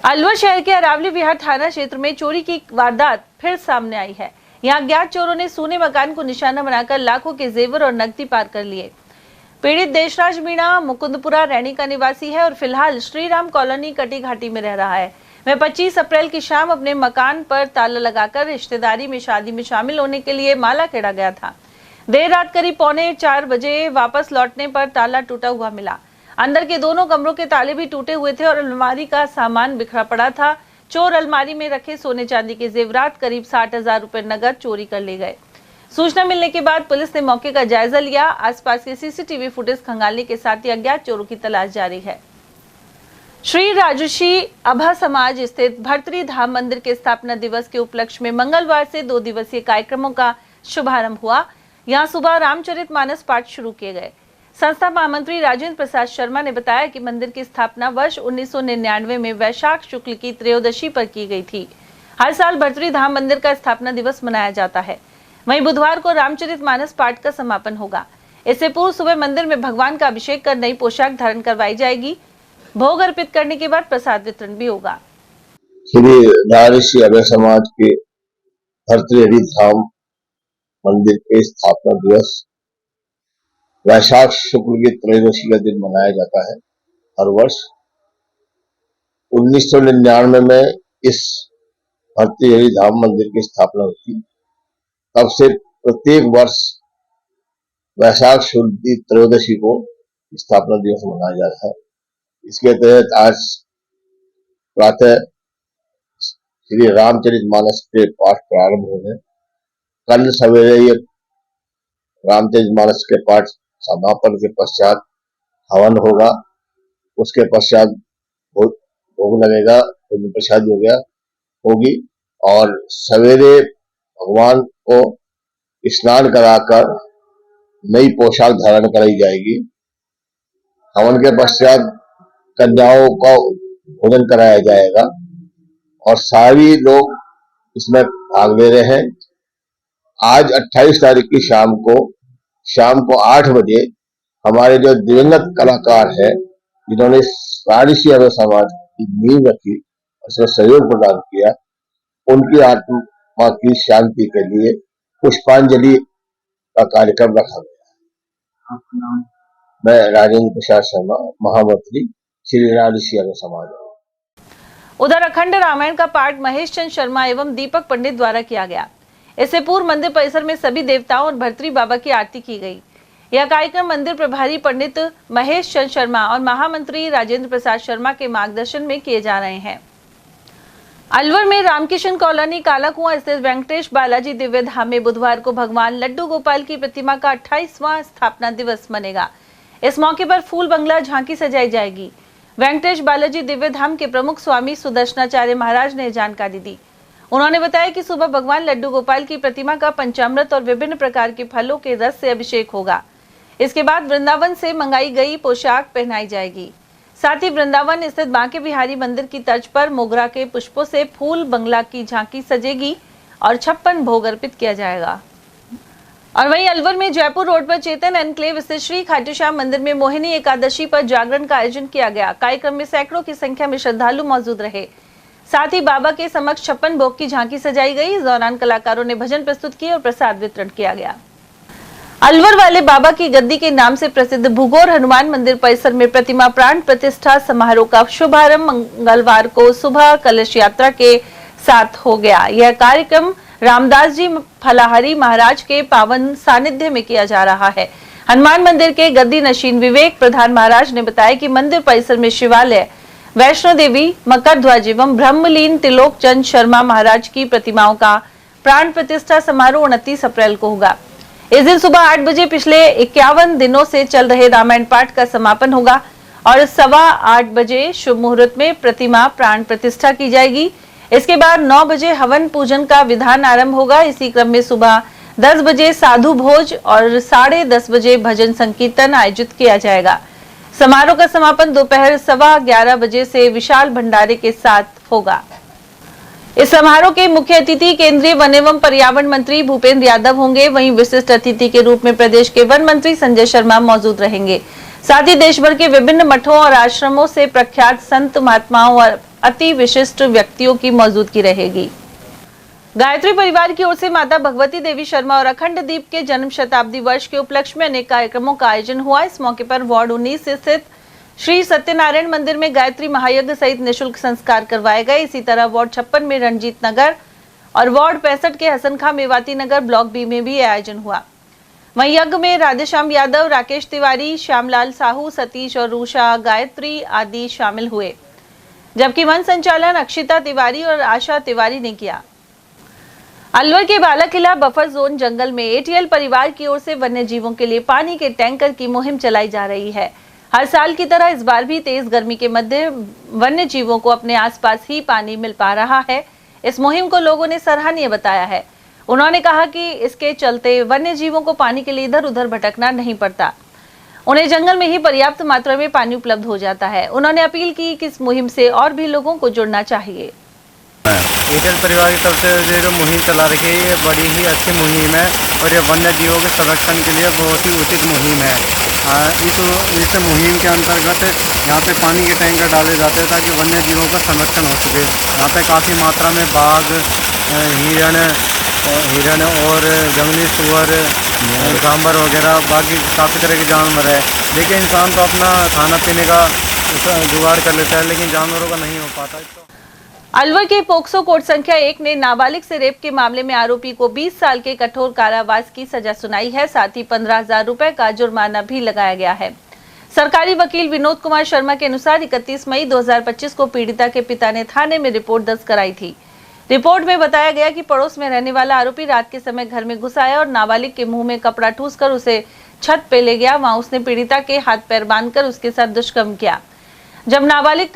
अलवर शहर के अरावली विहार थाना क्षेत्र में चोरी की वारदात फिर सामने आई है। यहाँ अज्ञात चोरों ने सोने मकान को निशाना बनाकर लाखों के जेवर और नकदी पार कर लिए। पीड़ित देशराज मीणा मुकुंदपुरा रैनी का निवासी है और फिलहाल श्रीराम कॉलोनी कटी घाटी में रह रहा है। वह 25 अप्रैल की शाम अपने मकान पर ताला लगाकर रिश्तेदारी में शादी में शामिल होने के लिए मालाखेड़ा गया था। देर रात करीब 3:45 बजे वापस लौटने पर ताला टूटा हुआ मिला। अंदर के दोनों कमरों के ताले भी टूटे हुए थे और अलमारी का सामान बिखरा पड़ा था। चोर अलमारी में रखे सोने चांदी के जेवरात करीब 60,000 रुपए नगद चोरी कर ले गए। सूचना मिलने के बाद पुलिस ने मौके का जायजा लिया। आसपास के सीसीटीवी फुटेज खंगालने के साथ ही अज्ञात चोरों की तलाश जारी है। श्री राजर्षि अभा समाज स्थित भर्तृ धाम मंदिर के स्थापना दिवस के उपलक्ष्य में मंगलवार से 2 दिवसीय कार्यक्रमों का शुभारंभ हुआ। यहां सुबह रामचरितमानस पाठ शुरू किए गए। संस्था महामंत्री राजेंद्र प्रसाद शर्मा ने बताया कि मंदिर की स्थापना वर्ष 1999 में वैशाख शुक्ल की त्रयोदशी पर की गई थी। हर साल भर्तृ धाम मंदिर का स्थापना दिवस मनाया जाता है। वहीं बुधवार को रामचरितमानस पाठ का समापन होगा। इससे पूर्व सुबह मंदिर में भगवान का अभिषेक कर नई पोशाक धारण करवाई जाएगी। भोग अर्पित करने के बाद प्रसाद वितरण भी होगा। श्री राजर्षि अभा समाज के भर्तृ धाम मंदिर के स्थापना दिवस वैशाख शुक्ल की त्रयोदशी का दिन मनाया जाता है। हर वर्ष 1999 में इस भर्तृ धाम मंदिर की स्थापना हुई। तब से प्रत्येक वर्ष वैशाख शुक्ल की त्रयोदशी को स्थापना दिवस मनाया जाता है। इसके तहत आज प्रातः श्री रामचरितमानस के पाठ प्रारंभ होंगे। कल सवेरे ये रामचरितमानस के पाठ समापन के पश्चात हवन होगा। उसके पश्चात भोग लगेगा, प्रसाद होगी और सवेरे भगवान को स्नान कराकर नई पोशाक धारण कराई जाएगी। हवन के पश्चात कन्याओं का भोजन कराया जाएगा और सभी लोग इसमें भाग ले रहे हैं। आज 28 तारीख की शाम को 8 बजे हमारे जो दिवंगत कलाकार है जिन्होंने राजर्षि अभा समाज की नींव रखी, उसमें सहयोग प्रदान किया, उनकी आत्मा की शांति के लिए पुष्पांजलि का कार्यक्रम रखा गया। मैं राजेंद्र प्रसाद शर्मा, महामंत्री श्री राजर्षि अभा समाज। उधर अखंड रामायण का पाठ महेश चंद शर्मा एवं दीपक पंडित द्वारा किया गया। इससे पूर्व मंदिर परिसर में सभी देवताओं और भर्तृ बाबा की आरती की गई। यह कार्यक्रम मंदिर प्रभारी पंडित महेश चंद शर्मा और महामंत्री राजेंद्र प्रसाद शर्मा के मार्गदर्शन में किए जा रहे हैं। अलवर में रामकिशन कॉलोनी काला कुआं स्थित वेंकटेश बालाजी दिव्य धाम में बुधवार को भगवान लड्डू गोपाल की प्रतिमा का 28वां स्थापना दिवस मनेगा। इस मौके पर फूल बंगला झांकी सजाई जाएगी। वेंकटेश बालाजी दिव्य धाम के प्रमुख स्वामी सुदर्शनाचार्य महाराज ने जानकारी दी। उन्होंने बताया कि सुबह भगवान लड्डू गोपाल की प्रतिमा का पंचामृत और विभिन्न प्रकार के फलों के रस से अभिषेक होगा। इसके बाद वृंदावन से मंगाई गई पोशाक पहनाई जाएगी। साथ ही वृंदावन स्थित बांके बिहारी मंदिर की तर्ज पर मोगरा के पुष्पों से फूल बंगला की झांकी सजेगी और 56 भोग अर्पित किया जाएगा। और वहीं अलवर में जयपुर रोड पर चेतन एनक्लेव स्थित श्री खाटू श्याम मंदिर में मोहिनी एकादशी पर जागरण का आयोजन किया गया। कार्यक्रम में सैकड़ों की संख्या में श्रद्धालु मौजूद रहे। साथ ही बाबा के समक्ष 56 भोग की झांकी सजाई गई। इस दौरान कलाकारों ने भजन प्रस्तुत किए और प्रसाद वितरण किया गया। अलवर वाले बाबा की गद्दी के नाम से प्रसिद्ध भूगोर हनुमान मंदिर परिसर में प्रतिमा प्राण प्रतिष्ठा समारोह का शुभारंभ मंगलवार को सुबह कलश यात्रा के साथ हो गया। यह कार्यक्रम रामदास जी फलाहारी महाराज के पावन सानिध्य में किया जा रहा है। हनुमान मंदिर के गद्दी नशीन विवेक प्रधान महाराज ने बताया कि मंदिर परिसर में शिवालय, वैष्णो देवी, मकर ध्वज एवं ब्रह्मलीन त्रिलोक चंद शर्मा महाराज की प्रतिमाओं का प्राण प्रतिष्ठा समारोह 29 अप्रैल को होगा। इस दिन सुबह 8 बजे पिछले 51 दिनों से चल रहे रामायण पाठ का समापन होगा और 8:15 बजे शुभ मुहूर्त में प्रतिमा प्राण प्रतिष्ठा की जाएगी। इसके बाद 9 बजे हवन पूजन का विधान आरंभ होगा। इसी क्रम में सुबह 10 बजे साधु भोज और 10:30 बजे भजन संकीर्तन आयोजित किया जाएगा। समारोह का समापन दोपहर 11:15 बजे से विशाल भंडारे के साथ होगा। इस समारोह के मुख्य अतिथि केंद्रीय वन एवं पर्यावरण मंत्री भूपेंद्र यादव होंगे। वहीं विशिष्ट अतिथि के रूप में प्रदेश के वन मंत्री संजय शर्मा मौजूद रहेंगे। साथ ही देश भर के विभिन्न मठों और आश्रमों से प्रख्यात संत महात्माओं और अति विशिष्ट व्यक्तियों की मौजूदगी रहेगी। गायत्री परिवार की ओर से माता भगवती देवी शर्मा और अखंड दीप के जन्म शताब्दी वर्ष के उपलक्ष्य में अनेक कार्यक्रमों का आयोजन हुआ। इस मौके पर वार्ड 19 स्थित श्री सत्यनारायण मंदिर में गायत्री महायज्ञ सहित निःशुल्क संस्कार करवाए गए। इसी तरह वार्ड 56 में रणजीत नगर और वार्ड 65 के हसन खां मेवाती नगर ब्लॉक बी में भी आयोजन हुआ। वहीं यज्ञ में राधेश्याम यादव, राकेश तिवारी, श्यामलाल साहू, सतीश और रूषा गायत्री आदि शामिल हुए, जबकि मंच संचालन अक्षिता तिवारी और आशा तिवारी ने किया। अलवर के बाला किला बफर जोन जंगल में एटीएल परिवार की ओर से वन्य जीवों के लिए पानी के टैंकर की मुहिम चलाई जा रही है। हर साल की तरह इस बार भी तेज गर्मी के मध्य वन्य जीवों को अपने आसपास ही पानी मिल पा रहा है। इस मुहिम को लोगों ने सराहनीय बताया है। उन्होंने कहा कि इसके चलते वन्य जीवों को पानी के लिए इधर उधर भटकना नहीं पड़ता, उन्हें जंगल में ही पर्याप्त मात्रा में पानी उपलब्ध हो जाता है। उन्होंने अपील की कि इस मुहिम से और भी लोगों को जुड़ना चाहिए। एयरटेल परिवार की तरफ से ये जो मुहिम चला रखी है, ये बड़ी ही अच्छी मुहिम है और ये वन्य जीवों के संरक्षण के लिए बहुत ही उचित मुहिम है। इस मुहिम के अंतर्गत यहाँ पे पानी के टैंकर डाले जाते हैं ताकि वन्य जीवों का संरक्षण हो सके। यहाँ पे काफ़ी मात्रा में बाघ, हिरण और जंगली सुअर, सांबर वगैरह बाकी काफ़ी तरह के जानवर है। देखिए, इंसान तो अपना खाना पीने का जुगाड़ कर लेता है, लेकिन जानवरों का नहीं हो पाता। अलवर के पोक्सो कोर्ट संख्या 1 ने नाबालिग से रेप के मामले में आरोपी को 20 साल के कठोर कारावास की सजा सुनाई है। साथ ही 15,000 रुपए का जुर्माना भी लगाया गया है। सरकारी वकील विनोद कुमार शर्मा के अनुसार 31 मई 2025 को पीड़िता के पिता ने थाने में रिपोर्ट दर्ज कराई थी। रिपोर्ट में बताया गया कि पड़ोस में रहने वाला आरोपी रात के समय घर में घुस आया और नाबालिग के मुंह में कपड़ा ठूसकर उसे छत पे ले गया। वहां उसने पीड़िता के हाथ पैर बांधकर उसके साथ दुष्कर्म किया। जब नाबालिग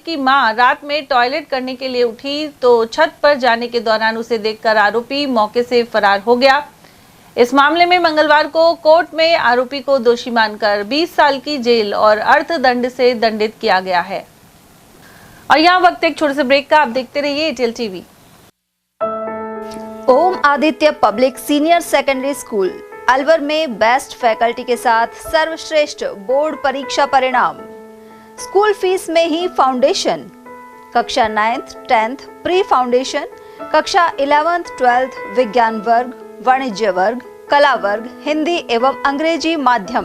की मां रात में टॉयलेट करने के लिए उठी तो छत पर जाने के दौरान उसे देखकर आरोपी मौके से फरार हो गया। इस मामले में मंगलवार को कोर्ट में आरोपी को दोषी मानकर 20 साल की जेल और अर्थदंड से दंडित किया गया है। और यहाँ वक्त एक छोटे से ब्रेक का, आप देखते रहिए ATL TV. Om Aditya public senior secondary school Alwar में बेस्ट फैकल्टी के साथ सर्वश्रेष्ठ बोर्ड परीक्षा परिणाम। स्कूल फीस में ही फाउंडेशन, कक्षा 9th 10th प्री फाउंडेशन, कक्षा 11th 12th विज्ञान वर्ग, वाणिज्य वर्ग, कला वर्ग, हिंदी एवं अंग्रेजी माध्यम।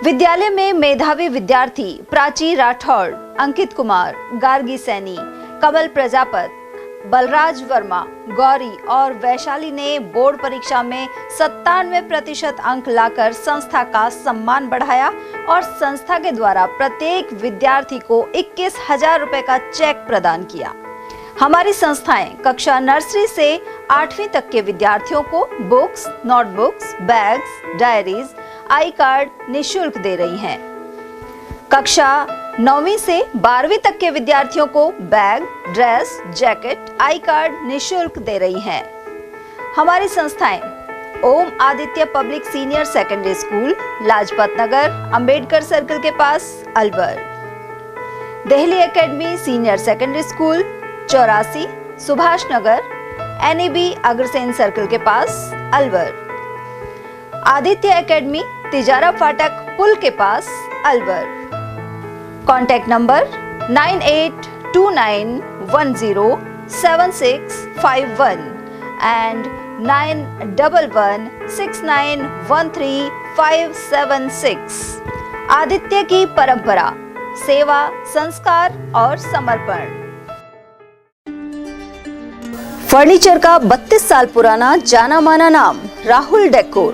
विद्यालय में मेधावी विद्यार्थी प्राची राठौड़, अंकित कुमार, गार्गी सैनी, कमल प्रजापत, बलराज वर्मा, गौरी और वैशाली ने बोर्ड परीक्षा में 97% अंक लाकर संस्था का सम्मान बढ़ाया और संस्था के द्वारा प्रत्येक विद्यार्थी को 21,000 रुपए का चेक प्रदान किया। हमारी संस्थाएं कक्षा नर्सरी से 8वीं तक के विद्यार्थियों को बुक्स, नोटबुक्स, बैग्स, डायरीज, आई कार्ड निःशुल्क दे रही हैं। कक्षा 9वीं से 12वीं तक के विद्यार्थियों को bag, dress, jacket, I card निःशुल्क दे रही हैं। हमारी संस्थाएं Om Aditya public senior secondary school, Lajpat Nagar, Ambedkar circle के पास, Alwar. Delhi academy senior secondary school, 84, Subhash Nagar, NEB Agrasen circle के पास, अलवर। आदित्य एकेडमी तिजारा फाटक पुल के पास, Alwar. Contact number 9829107651 and 9111691356। Aditya की परंपरा, सेवा, संस्कार और समर्पण। फर्नीचर का 32 साल पुराना जाना माना नाम राहुल डेकोर।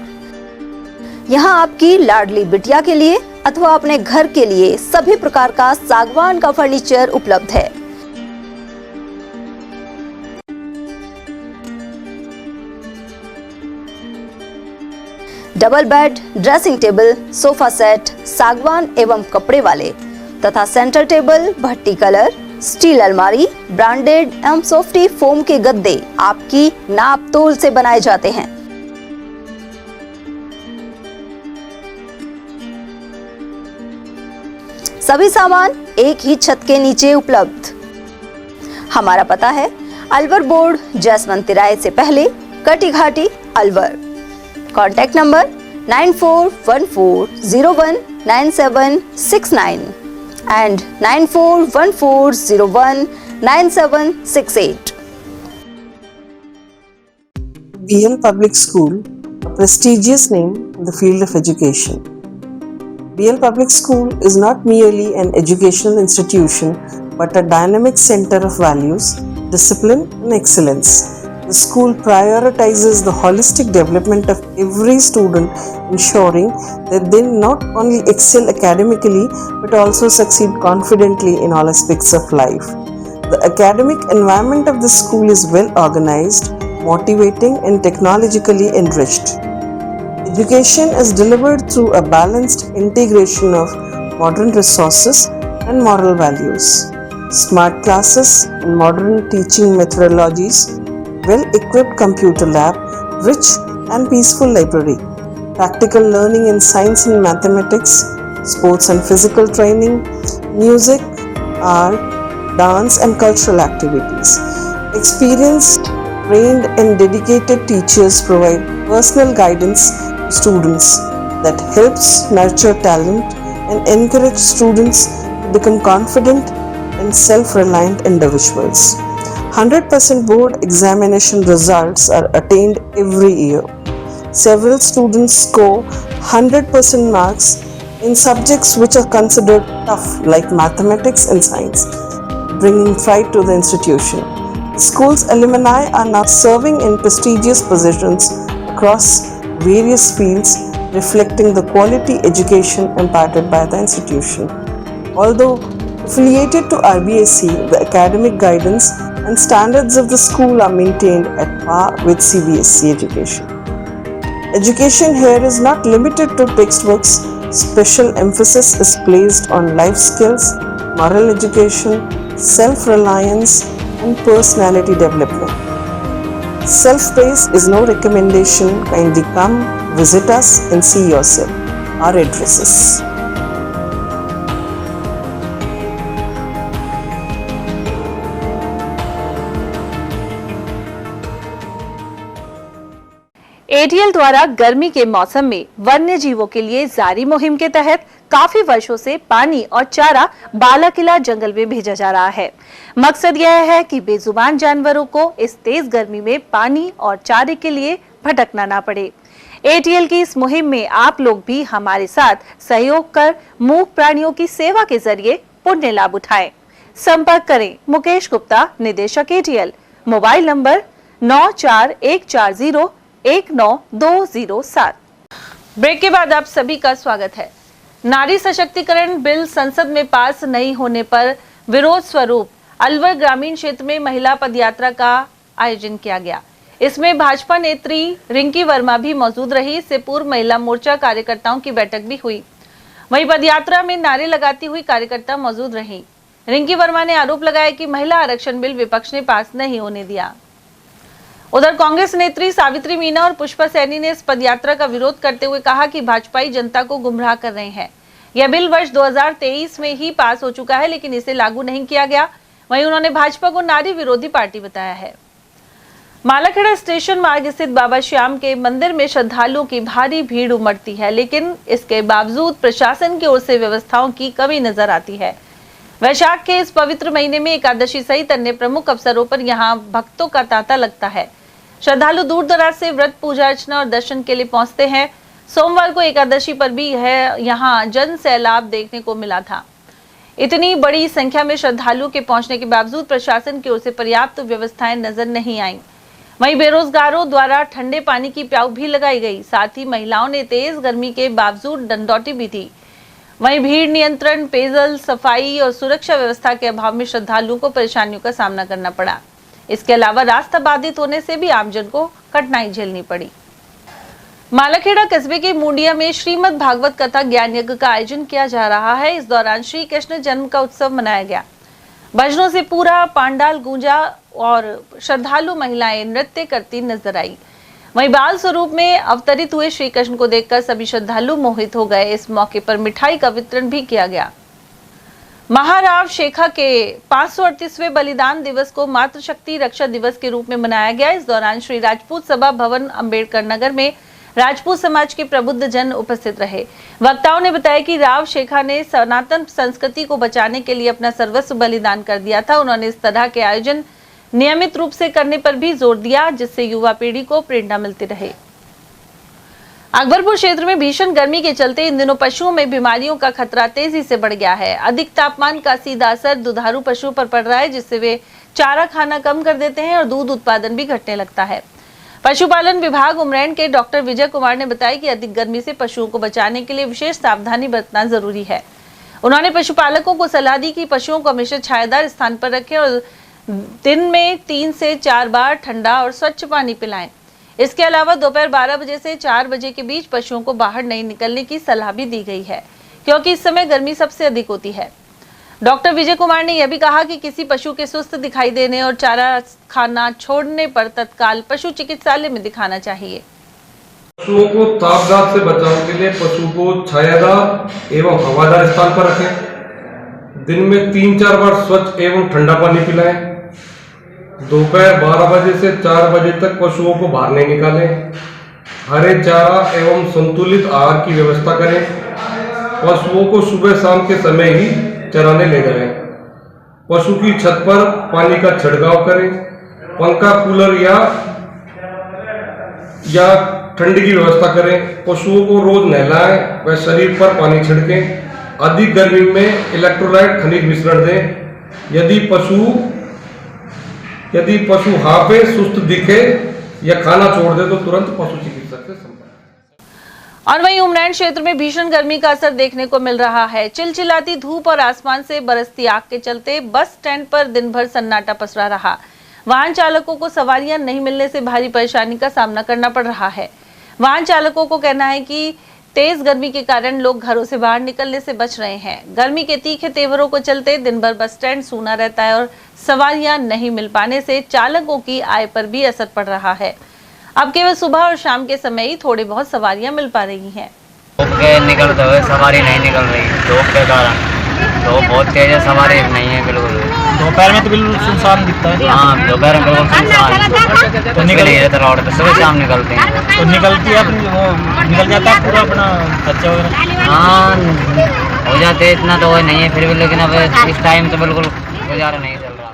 यहाँ आपकी लाडली बिटिया के लिए अथवा अपने घर के लिए सभी प्रकार का सागवान का फर्नीचर उपलब्ध है। Double bed, dressing table, sofa set सागवान एवं कपड़े वाले तथा सेंटर टेबल, भट्टी कलर, स्टील अलमारी, ब्रांडेड एवं सॉफ्टी फोम के गद्दे आपकी नाप तोल से बनाए जाते हैं। सभी सामान एक ही छत के नीचे उपलब्ध। हमारा पता है अलवर बोर्ड, जैसमंत तिराहे से पहले, Kati Ghati, Alwar. Contact number 9414019769 and 9414019768। BL Public School, a prestigious name in the field of education. BL Public School is not merely an educational institution but a dynamic center of values, discipline and excellence. The school prioritizes the holistic development of every student, ensuring that they not only excel academically but also succeed confidently in all aspects of life. The academic environment of the school is well organized, motivating and technologically enriched. Education is delivered through a balanced integration of modern resources and moral values. Smart classes and modern teaching methodologies, well-equipped computer lab, rich and peaceful library, practical learning in science and mathematics, sports and physical training, music, art, dance and cultural activities. Experienced, trained and dedicated teachers provide personal guidance to students that helps nurture talent and encourage students to become confident and self-reliant individuals. 100% board examination results are attained every year. Several students score 100% marks in subjects which are considered tough like mathematics and science, bringing pride to the institution. The school's alumni are now serving in prestigious positions across various fields, reflecting the quality education imparted by the institution. Although affiliated to RBSE, the academic guidance and standards of the school are maintained at par with CBSE education. Education here is not limited to textbooks. Special emphasis is placed on life skills, moral education, self-reliance, and personality development. Self-praise is no recommendation. Kindly come, visit us, and see yourself. Our addresses. ATL द्वारा गर्मी के मौसम में वन्य जीवों के लिए जारी मुहिम के तहत काफी वर्षों से पानी और चारा बालाकिला जंगल में भेजा जा रहा है। मकसद यह है कि बेजुबान जानवरों को इस तेज गर्मी में पानी और चारे के लिए भटकना ना पड़े। एटीएल की इस मुहिम में आप लोग भी हमारे साथ सहयोग कर मूक प्राणियों की सेवा के जरिए पुण्य लाभ उठाएं। संपर्क करें मुकेश गुप्ता, निदेशक एटीएल, मोबाइल नंबर 9414019207। ब्रेक के बाद आप सभी का स्वागत है। नारी सशक्तिकरण बिल संसद में पास नहीं होने पर विरोध स्वरूप अलवर ग्रामीण क्षेत्र में महिला पदयात्रा का आयोजन किया गया। इसमें भाजपा नेत्री रिंकी वर्मा भी मौजूद रही। इससे पूर्व महिला मोर्चा कार्यकर्ताओं की बैठक भी हुई। वहीं पदयात्रा में नारे लगाती हुई कार्यकर्ता मौजूद रही। रिंकी वर्मा ने आरोप लगाया कि महिला आरक्षण बिल विपक्ष ने पास नहीं होने दिया। उधर कांग्रेस नेत्री सावित्री मीना और पुष्पा सैनी ने इस पदयात्रा का विरोध करते हुए कहा कि भाजपाई जनता को गुमराह कर रहे हैं। यह बिल वर्ष 2023 में ही पास हो चुका है, लेकिन इसे लागू नहीं किया गया। वहीं उन्होंने भाजपा को नारी विरोधी पार्टी बताया है। मालाखेड़ा स्टेशन मार्ग स्थित बाबा श्याम के मंदिर में श्रद्धालुओं की भारी भीड़ उमड़ती है, लेकिन इसके बावजूद प्रशासन की ओर से व्यवस्थाओं की कमी नजर आती है। वैशाख के इस पवित्र महीने में एकादशी सहित अन्य प्रमुख अवसरों पर यहाँ भक्तों का तांता लगता है। श्रद्धालु दूर दराज से व्रत, पूजा अर्चना और दर्शन के लिए पहुंचते हैं। सोमवार को एकादशी पर भी यहाँ जन सैलाब देखने को मिला था। इतनी बड़ी संख्या में श्रद्धालुओं के पहुंचने के बावजूद प्रशासन की ओर से पर्याप्त व्यवस्थाएं नजर नहीं आईं। वहीं बेरोजगारों द्वारा ठंडे पानी की प्याऊ भी लगाई गई। साथ ही महिलाओं ने तेज गर्मी के बावजूद डंडौती भी दी। वहीं भीड़ नियंत्रण, पेयजल, सफाई और सुरक्षा व्यवस्था के अभाव में श्रद्धालुओं को परेशानियों का सामना करना पड़ा। इसके अलावा रास्ता बाधित होने से भी आमजन को कठिनाई झेलनी पड़ी। मालाखेड़ा कस्बे के मुंडिया में श्रीमद् भागवत कथा ज्ञान यज्ञ का आयोजन किया जा रहा है। इस दौरान श्री कृष्ण जन्म का उत्सव मनाया गया। भजनों से पूरा पांडाल गूंजा और श्रद्धालु महिलाएं नृत्य करती नजर आई। वहीं बाल स्वरूप में अवतरित हुए श्री कृष्ण को देखकर सभी श्रद्धालु मोहित हो गए। इस मौके पर मिठाई का वितरण भी किया गया। महाराव शेखा के 538वें बलिदान दिवस को मातृशक्ति रक्षा दिवस के रूप में मनाया गया। इस दौरान श्री राजपूत सभा भवन अंबेडकर नगर में राजपूत समाज के प्रबुद्ध जन उपस्थित रहे। वक्ताओं ने बताया कि राव शेखा ने सनातन संस्कृति को बचाने के लिए अपना सर्वस्व बलिदान कर दिया था। उन्होंने इस तरह के आयोजन नियमित रूप से करने पर भी जोर दिया, जिससे युवा पीढ़ी को प्रेरणा मिलती रहे। अकबरपुर क्षेत्र में भीषण गर्मी के चलते इन दिनों पशुओं में बीमारियों का खतरा तेजी से बढ़ गया है। अधिक तापमान का सीधा असर दुधारू पशुओं पर पड़ रहा है, जिससे वे चारा खाना कम कर देते हैं और दूध उत्पादन भी घटने लगता है। पशुपालन विभाग उमरैन के डॉक्टर विजय कुमार ने बताया कि अधिक गर्मी से पशुओं को बचाने के लिए विशेष सावधानी बरतना जरूरी है। उन्होंने पशुपालकों को सलाह दी कि पशुओं को हमेशा छायादार स्थान पर रखें और दिन में 3 से 4 बार ठंडा और स्वच्छ पानी पिलाएं। इसके अलावा दोपहर 12 बजे से 4 बजे के बीच पशुओं को बाहर नहीं निकलने की सलाह भी दी गई है, क्योंकि इस समय गर्मी सबसे अधिक होती है। डॉक्टर विजय कुमार ने यह भी कहा कि किसी पशु के सुस्त दिखाई देने और चारा खाना छोड़ने पर तत्काल पशु चिकित्सालय में दिखाना चाहिए। पशुओं को तापदाद से बचाव के लिए पशु को छायादार एवं हवादार स्थान पर रखें। दिन में 3-4 बार स्वच्छ एवं ठंडा पानी पिलाएं। दोपहर 12 बजे से 4 बजे तक पशुओं को बाहर नहीं निकालें। हरे चारा एवं संतुलित आहार की व्यवस्था करें। पशुओं को सुबह शाम के समय ही चराने ले जाएं। पशु की छत पर पानी का छिड़काव करें। पंखा, कूलर या ठंडी की व्यवस्था करें। पशुओं को रोज नहलाएं व शरीर पर पानी छिड़कें। अधिक गर्मी में इलेक्ट्रोलाइट खनिज मिश्रण दें। यदि पशु हांफे, सुस्त दिखे या खाना छोड़ दे तो तुरंत पशु चिकित्सक से संपर्क। और वहीं उमरैन क्षेत्र में भीषण गर्मी का असर देखने को मिल रहा है। चिलचिलाती धूप और आसमान से बरसती आग के चलते बस स्टैंड पर दिन भर सन्नाटा पसरा रहा। वाहन चालकों को सवारियां नहीं मिलने से भारी परेशानी का सामना करना पड़ रहा है। वाहन चालकों को कहना है कि तेज गर्मी के कारण लोग घरों से बाहर निकलने से बच रहे हैं। गर्मी के तीखे तेवरों को चलते दिन भर बस स्टैंड सूना रहता है और सवारियां नहीं मिल पाने से चालकों की आय पर भी असर पड़ रहा है। अब केवल सुबह और शाम के समय ही थोड़ी बहुत सवारियां मिल पा रही हैं। निकलते हुए सवारी नहीं निकल रही धूप के कारण, तो बहुत तेज है, सवारी नहीं है बिल्कुल। दोपहर में तो बिल्कुल सुनसान दिखता है। हाँ, दोपहर में बिल्कुल सुनसान तो निकल ही रहता रोड पे, सुबह शाम निकलते हैं। तो निकलती है अपनी वो निकल जाता है पूरा अपना खर्चा वगैरह। हाँ, हो जाते इतना तो वो नहीं है फिर भी, लेकिन अब इस टाइम तो बिल्कुल गुजारा नहीं चल रहा।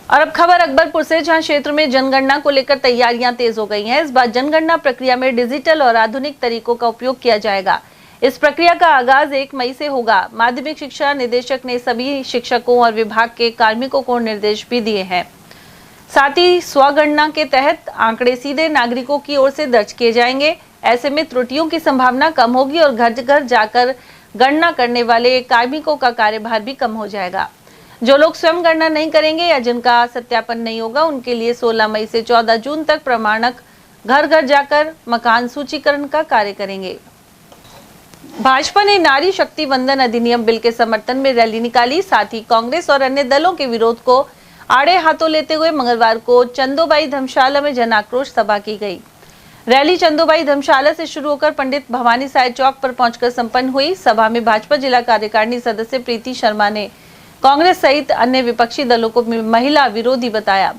और अब खबर अकबरपुर से, जहां क्षेत्र में जनगणना को लेकर तैयारियां तेज हो गई हैं। इस बार जनगणना प्रक्रिया में डिजिटल और आधुनिक तरीकों का उपयोग किया जाएगा। इस प्रक्रिया का आगाज 1 मई से होगा। माध्यमिक शिक्षा निदेशक ने सभी शिक्षकों और विभाग के कार्मिकों को निर्देश भी दिए हैं। साथ ही स्वगणना के तहत आंकड़े सीधे नागरिकों की ओर से दर्ज किए जाएंगे। ऐसे में त्रुटियों की संभावना कम होगी और घर घर जाकर गणना करने वाले कार्मिकों का कार्यभार भी कम हो जाएगा। जो लोग स्वयं गणना नहीं करेंगे या जिनका सत्यापन नहीं होगा, उनके लिए 16 मई से 14 जून तक प्रमाणक घर घर जाकर मकान सूचीकरण का कार्य करेंगे। भाजपा ने नारी शक्ति वंदन अधिनियम बिल के समर्थन में रैली निकाली। साथ ही कांग्रेस और अन्य दलों के विरोध को आड़े हाथों लेते हुए मंगलवार को चंदोबाई धर्मशाला में जन आक्रोश सभा की गई। रैली चंदोबाई धर्मशाला से शुरू होकर पंडित भवानी साय चौक पर पहुंचकर संपन्न हुई। सभा में भाजपा जिला कार्यकारिणी सदस्य प्रीति शर्मा ने कांग्रेस सहित अन्य विपक्षी दलों को महिला विरोधी बताया।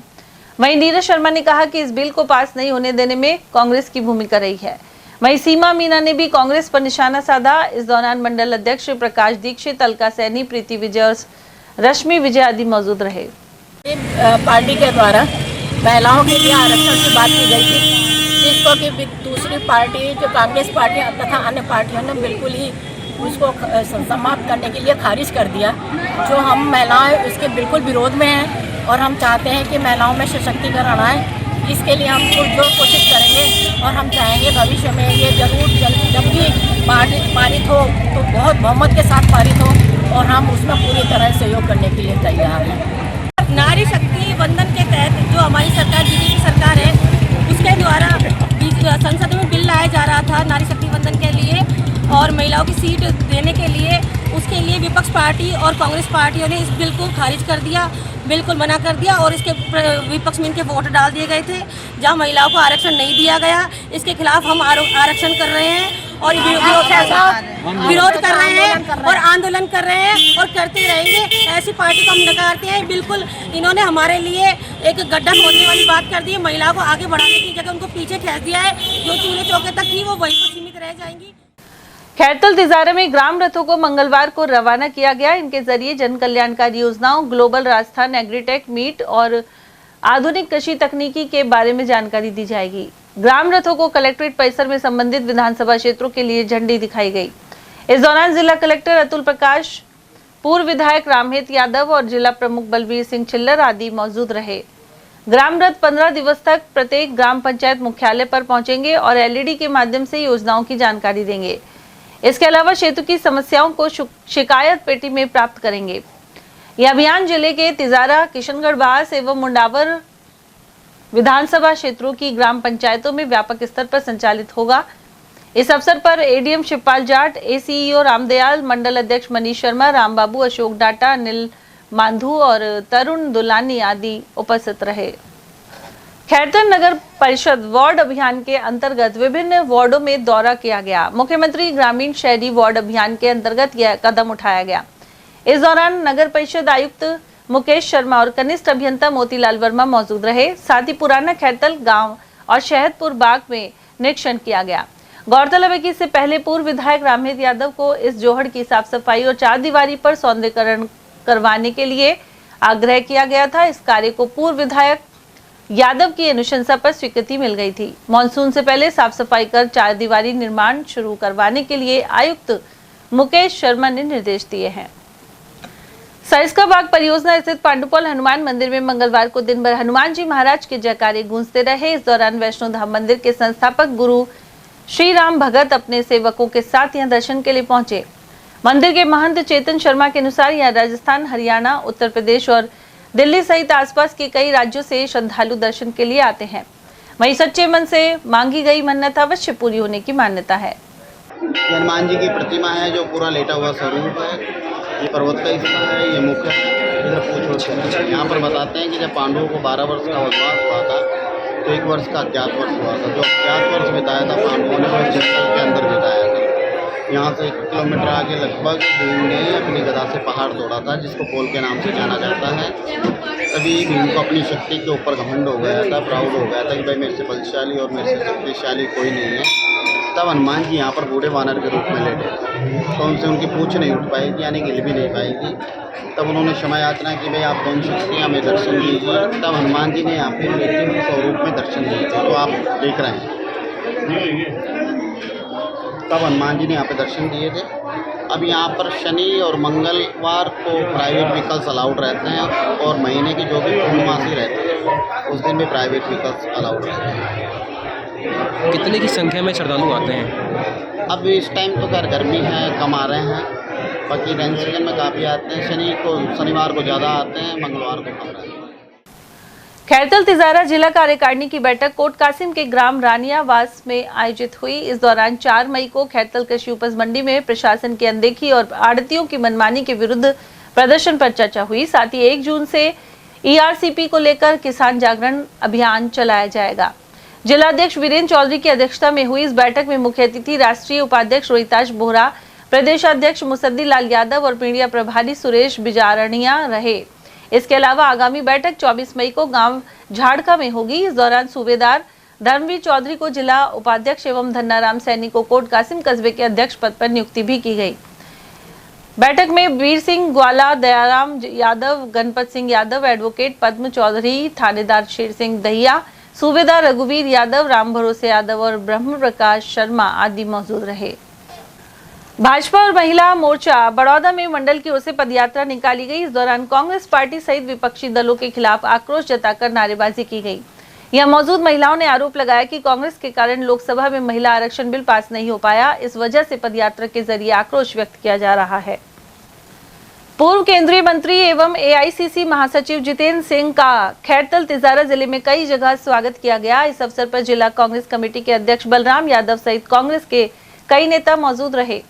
वहीं नीरज शर्मा ने कहा कि इस बिल को पास नहीं होने देने में कांग्रेस की भूमिका रही है। वहीं सीमा मीना ने भी कांग्रेस पर निशाना साधा। इस दौरान मंडल अध्यक्ष प्रकाश दीक्षित, अलका सैनी, प्रीति विजय और रश्मि विजय आदि मौजूद रहे। पार्टी के द्वारा महिलाओं के लिए आरक्षण की बात की गई थी, जिसको कि दूसरी पार्टी जो कांग्रेस पार्टी तथा अन्य पार्टियों ने बिल्कुल ही उसको समाप्त करने के लिए खारिज कर दिया। जो हम महिलाएं उसके बिल्कुल विरोध में हैं और हम चाहते हैं कि महिलाओं में सशक्तिकरण आए। इसके लिए हम जो कोशिश करेंगे और हम चाहेंगे भविष्य में ये जरूर जब भी पारित हो तो बहुत बहुमत के साथ पारित हो और हम उसमें पूरी तरह सहयोग करने के लिए तैयार हैं। नारी शक्ति वंदन के तहत जो हमारी सरकार बीजेपी सरकार है, उसके द्वारा संसद में बिल लाया जा रहा था नारी शक्ति वंदन के लिए और महिलाओं की सीट देने के लिए। उसके लिए विपक्ष पार्टी और कांग्रेस पार्टियों ने इस बिल को खारिज कर दिया, बिल्कुल मना कर दिया और इसके विपक्ष में इनके वोट डाल दिए गए थे। जहां महिलाओं को आरक्षण नहीं दिया गया, इसके खिलाफ हम आरक्षण कर रहे हैं और विरोध कर रहे हैं और आंदोलन कर रहे हैं और करते रहेंगे। ऐसी पार्टी को हम नकारते हैं। बिल्कुल इन्होंने हमारे लिए एक गड्ढा खोदने वाली बात कर दी है। महिलाओं को आगे बढ़ाने की जगह उनको पीछे खींच दिया है। जो चूल्हे चौके तक थी वो वहीं पर सीमित रह जाएंगी। खैरतल तिजारा में ग्राम रथों को मंगलवार को रवाना किया गया। इनके जरिए जन कल्याणकारी योजनाओं, ग्लोबल राजस्थान एग्रीटेक मीट और आधुनिक कृषि तकनीकी के बारे में जानकारी दी जाएगी। ग्राम रथों को कलेक्ट्रेट परिसर में संबंधित विधानसभा क्षेत्रों के लिए झंडी दिखाई गई। इस दौरान जिला कलेक्टर अतुल प्रकाश, पूर्व विधायक रामहेत यादव और जिला प्रमुख बलबीर सिंह छिल्लर आदि मौजूद रहे। ग्राम रथ 15 दिवस तक प्रत्येक ग्राम पंचायत मुख्यालय पर पहुंचेंगे और एलईडी के माध्यम से योजनाओं की जानकारी देंगे। इसके अलावा क्षेत्र की समस्याओं को शिकायत पेटी में प्राप्त करेंगे। यह अभियान जिले के तिजारा, किशनगढ़ बास एवं मुंडावर विधानसभा क्षेत्रों की ग्राम पंचायतों में व्यापक स्तर पर संचालित होगा। इस अवसर पर एडीएम शिवपाल जाट, एसीईओ रामदयाल, मंडल अध्यक्ष मनीष शर्मा, रामबाबू, अशोक डाटा, अनिल मांधू और तरुण दुलानी आदि उपस्थित रहे। खैरतन नगर परिषद वार्ड अभियान के अंतर्गत विभिन्न वार्डों में दौरा किया गया। मुख्यमंत्री ग्रामीण शहरी वार्ड अभियान के अंतर्गत यह कदम उठाया गया। इस दौरान नगर परिषद आयुक्त मुकेश शर्मा और कनिष्ठ अभियंता मोतीलाल वर्मा मौजूद रहे। साथ ही पुराना खैरतल गांव और शहदपुर बाग में निरीक्षण किया गया। गौरतलब है कि इससे पहले पूर्व विधायक रामहेत यादव को इस जोहड़ की साफ सफाई और चारदीवारी पर सौंदर्यीकरण करवाने के लिए आग्रह किया गया था। इस कार्य को पूर्व विधायक यादव की अनुशंसा पर स्वीकृति मिल गई थी। मानसून से पहले साफ सफाई कर चारदीवारी निर्माण शुरू करवाने के लिए आयुक्त मुकेश शर्मा ने निर्देश दिए हैं। सरिस्का बाग परियोजना स्थित पांडुपौल हनुमान मंदिर में मंगलवार को दिन भर हनुमान जी महाराज के जयकारे गूंजते रहे। इस दौरान वैष्णो धाम मंदिर के संस्थापक गुरु श्री राम भगत अपने सेवकों के साथ यहां दर्शन के लिए पहुंचे। मंदिर के महंत चेतन शर्मा के अनुसार यहां राजस्थान, हरियाणा, उत्तर प्रदेश और दिल्ली सहित आसपास के कई राज्यों से श्रद्धालु दर्शन के लिए आते हैं। वहीं सच्चे मन से मांगी गई मन्नत अवश्य पूरी होने की मान्यता है। हनुमान जी की प्रतिमा है जो पूरा लेटा हुआ स्वरूप है। ये पर्वत का हिस्सा है, ये मुख्य इधर पूछो। यहाँ पर बताते हैं कि जब पांडवों को 12 वर्ष का वनवास हुआ था तो 1 वर्ष का अज्ञातवर्ष हुआ था। जो अज्ञातवर्ष बिताया था पांडवों ने वो जंगल के अंदर बिताया था। यहाँ से 1 किलोमीटर आगे लगभग भीम ने अपनी गदा से पहाड़ तोड़ा था, जिसको पोल के नाम से जाना जाता है। तभी भीम को अपनी शक्ति के ऊपर घमंड हो गया था, प्राउड हो गया था कि भाई मेरे से बलशाली और मेरे से शक्तिशाली कोई नहीं है। तब हनुमान जी यहाँ पर बूढ़े वानर के रूप में लेटे थे, तो उनसे उनकी पूँछ नहीं उठ पाएगी, यानी हिल भी नहीं पाएगी। तब उन्होंने क्षमा याचना की, भाई आप कौन शक्तियाँ हमें दर्शन दीजिए। तब हनुमान जी ने यहाँ पे लेटे स्वरूप में दर्शन दिए थे, तो आप देख रहे हैं। तब हनुमान जी ने यहाँ पे दर्शन दिए थे। अब यहाँ पर शनि और मंगलवार को प्राइवेट व्हीकल्स अलाउड रहते हैं और महीने की जो भी पूर्णमासी रहती है उस दिन भी प्राइवेट व्हीकल्स अलाउड रहते हैं। कितने की संख्या में श्रद्धालु आते हैं? अब इस टाइम तो खैर गर्मी है, कम आ रहे हैं। बाकी रेन सीजन में काफ़ी आते हैं। शनिवार को ज़्यादा आते हैं, मंगलवार को कम रहते हैं। खैरतल तिजारा जिला कार्यकारिणी की बैठक कोट कासिम के ग्राम रानियावास में आयोजित हुई। इस दौरान 4 मई को खैरतल कृषि उपज मंडी में प्रशासन की अनदेखी और आड़तियों की मनमानी के विरुद्ध प्रदर्शन पर चर्चा हुई। साथ ही 1 जून से ईआरसीपी को लेकर किसान जागरण अभियान चलाया जाएगा। जिलाध्यक्ष वीरेंद्र चौधरी की अध्यक्षता में हुई इस बैठक में मुख्य अतिथि राष्ट्रीय उपाध्यक्ष रोहिताश बोहरा, प्रदेशाध्यक्ष मुसद्दी लाल यादव और मीडिया प्रभारी सुरेश बिजारणिया रहे। इसके अलावा आगामी बैठक 24 मई को गांव झाड़का में होगी। इस दौरान सूबेदार धर्मवीर चौधरी को जिला उपाध्यक्ष एवं धन्नाराम सैनी को कोट कासिम कस्बे के अध्यक्ष पद पर नियुक्ति भी की गई। बैठक में वीर सिंह ग्वाला, दयाराम यादव, गणपत सिंह यादव, एडवोकेट पद्म चौधरी, थानेदार शेर सिंह दहिया, सूबेदार रघुवीर यादव, राम भरोसे यादव और ब्रह्म प्रकाश शर्मा आदि मौजूद रहे। भाजपा और महिला मोर्चा बड़ौदा में मंडल की ओर से पदयात्रा निकाली गई। इस दौरान कांग्रेस पार्टी सहित विपक्षी दलों के खिलाफ आक्रोश जताकर नारेबाजी की गई। यहां मौजूद महिलाओं ने आरोप लगाया कि कांग्रेस के कारण लोकसभा में महिला आरक्षण बिल पास नहीं हो पाया। इस वजह से पदयात्रा के जरिए आक्रोश व्यक्त किया जा रहा है। पूर्व केंद्रीय मंत्री एवं एआईसीसी महासचिव जितेंद्र सिंह का खैरतल तिजारा जिले में कई जगह स्वागत किया गया। इस अवसर पर जिला कांग्रेस कमेटी के अध्यक्ष बलराम यादव सहित कांग्रेस के कई नेता मौजूद रहे।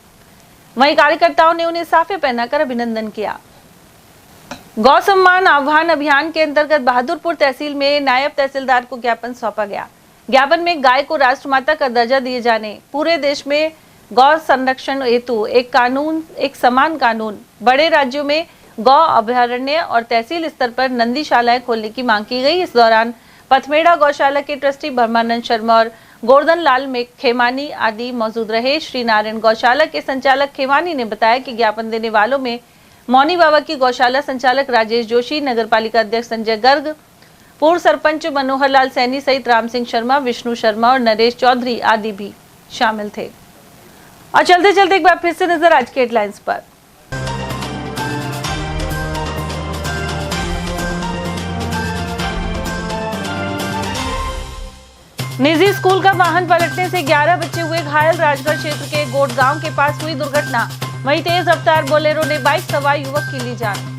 वहीं कार्यकर्ताओं ने उन्हें साफे पहनाकर अभिनंदन किया। गौ सम्मान आह्वान अभियान के अंतर्गत बहादुरपुर तहसील में नायब तहसीलदार को ज्ञापन सौंपा गया। ज्ञापन में गाय को राष्ट्रमाता का दर्जा दिए जाने, पूरे देश में गौ संरक्षण हेतु एक समान कानून, बड़े राज्यों में गौ अभयारण्य और तहसील स्तर पर नंदीशालाएं खोलने की मांग की गई। इस दौरान पथमेड़ा गौशाला के ट्रस्टी ब्रह्मानंद शर्मा और गोवर्धन लाल में खेमानी आदि मौजूद रहे। श्री नारायण गौशाला के संचालक खेमानी ने बताया कि ज्ञापन देने वालों में मौनी बाबा की गौशाला संचालक राजेश जोशी, नगर पालिका अध्यक्ष संजय गर्ग, पूर्व सरपंच मनोहर लाल सैनी सहित राम सिंह शर्मा, विष्णु शर्मा और नरेश चौधरी आदि भी शामिल थे। और चलते चलते एक बार फिर से नजर आज के हेडलाइंस पर। निजी स्कूल का वाहन पलटने से 11 बच्चे हुए घायल। राजगढ़ क्षेत्र के गोड गांव के पास हुई दुर्घटना, वहीं तेज रफ्तार बोलेरो ने बाइक सवार युवक की ली जान।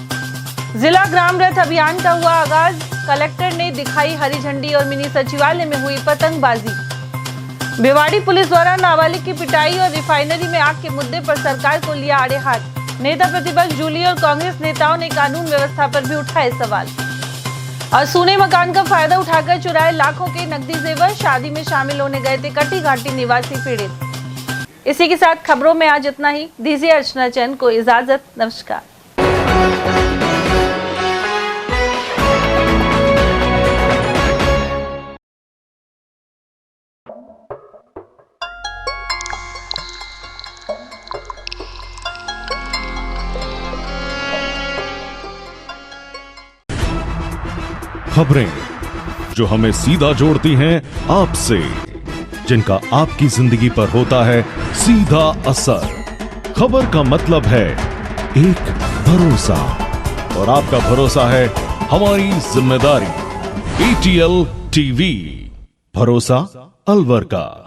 जिला ग्राम रथ अभियान का हुआ आगाज, कलेक्टर ने दिखाई हरी झंडी और मिनी सचिवालय में हुई पतंगबाजी। भिवाड़ी पुलिस द्वारा नाबालिग की पिटाई और रिफाइनरी में आग के मुद्दे पर सरकार को लिया आड़े हाथ। नेता प्रतिपक्ष जूली और कांग्रेस नेताओं ने कानून व्यवस्था पर भी उठाए सवाल। और सूने मकान का फायदा उठाकर चुराए लाखों के नकदी जेवर, शादी में शामिल होने गए थे कटी घाटी निवासी पीड़ित। इसी के साथ खबरों में आज इतना ही। दीजिए अर्चना चंद को इजाजत। नमस्कार। खबरें जो हमें सीधा जोड़ती हैं आपसे, जिनका आपकी जिंदगी पर होता है सीधा असर। खबर का मतलब है एक भरोसा, और आपका भरोसा है हमारी जिम्मेदारी। ATL TV, भरोसा अलवर का।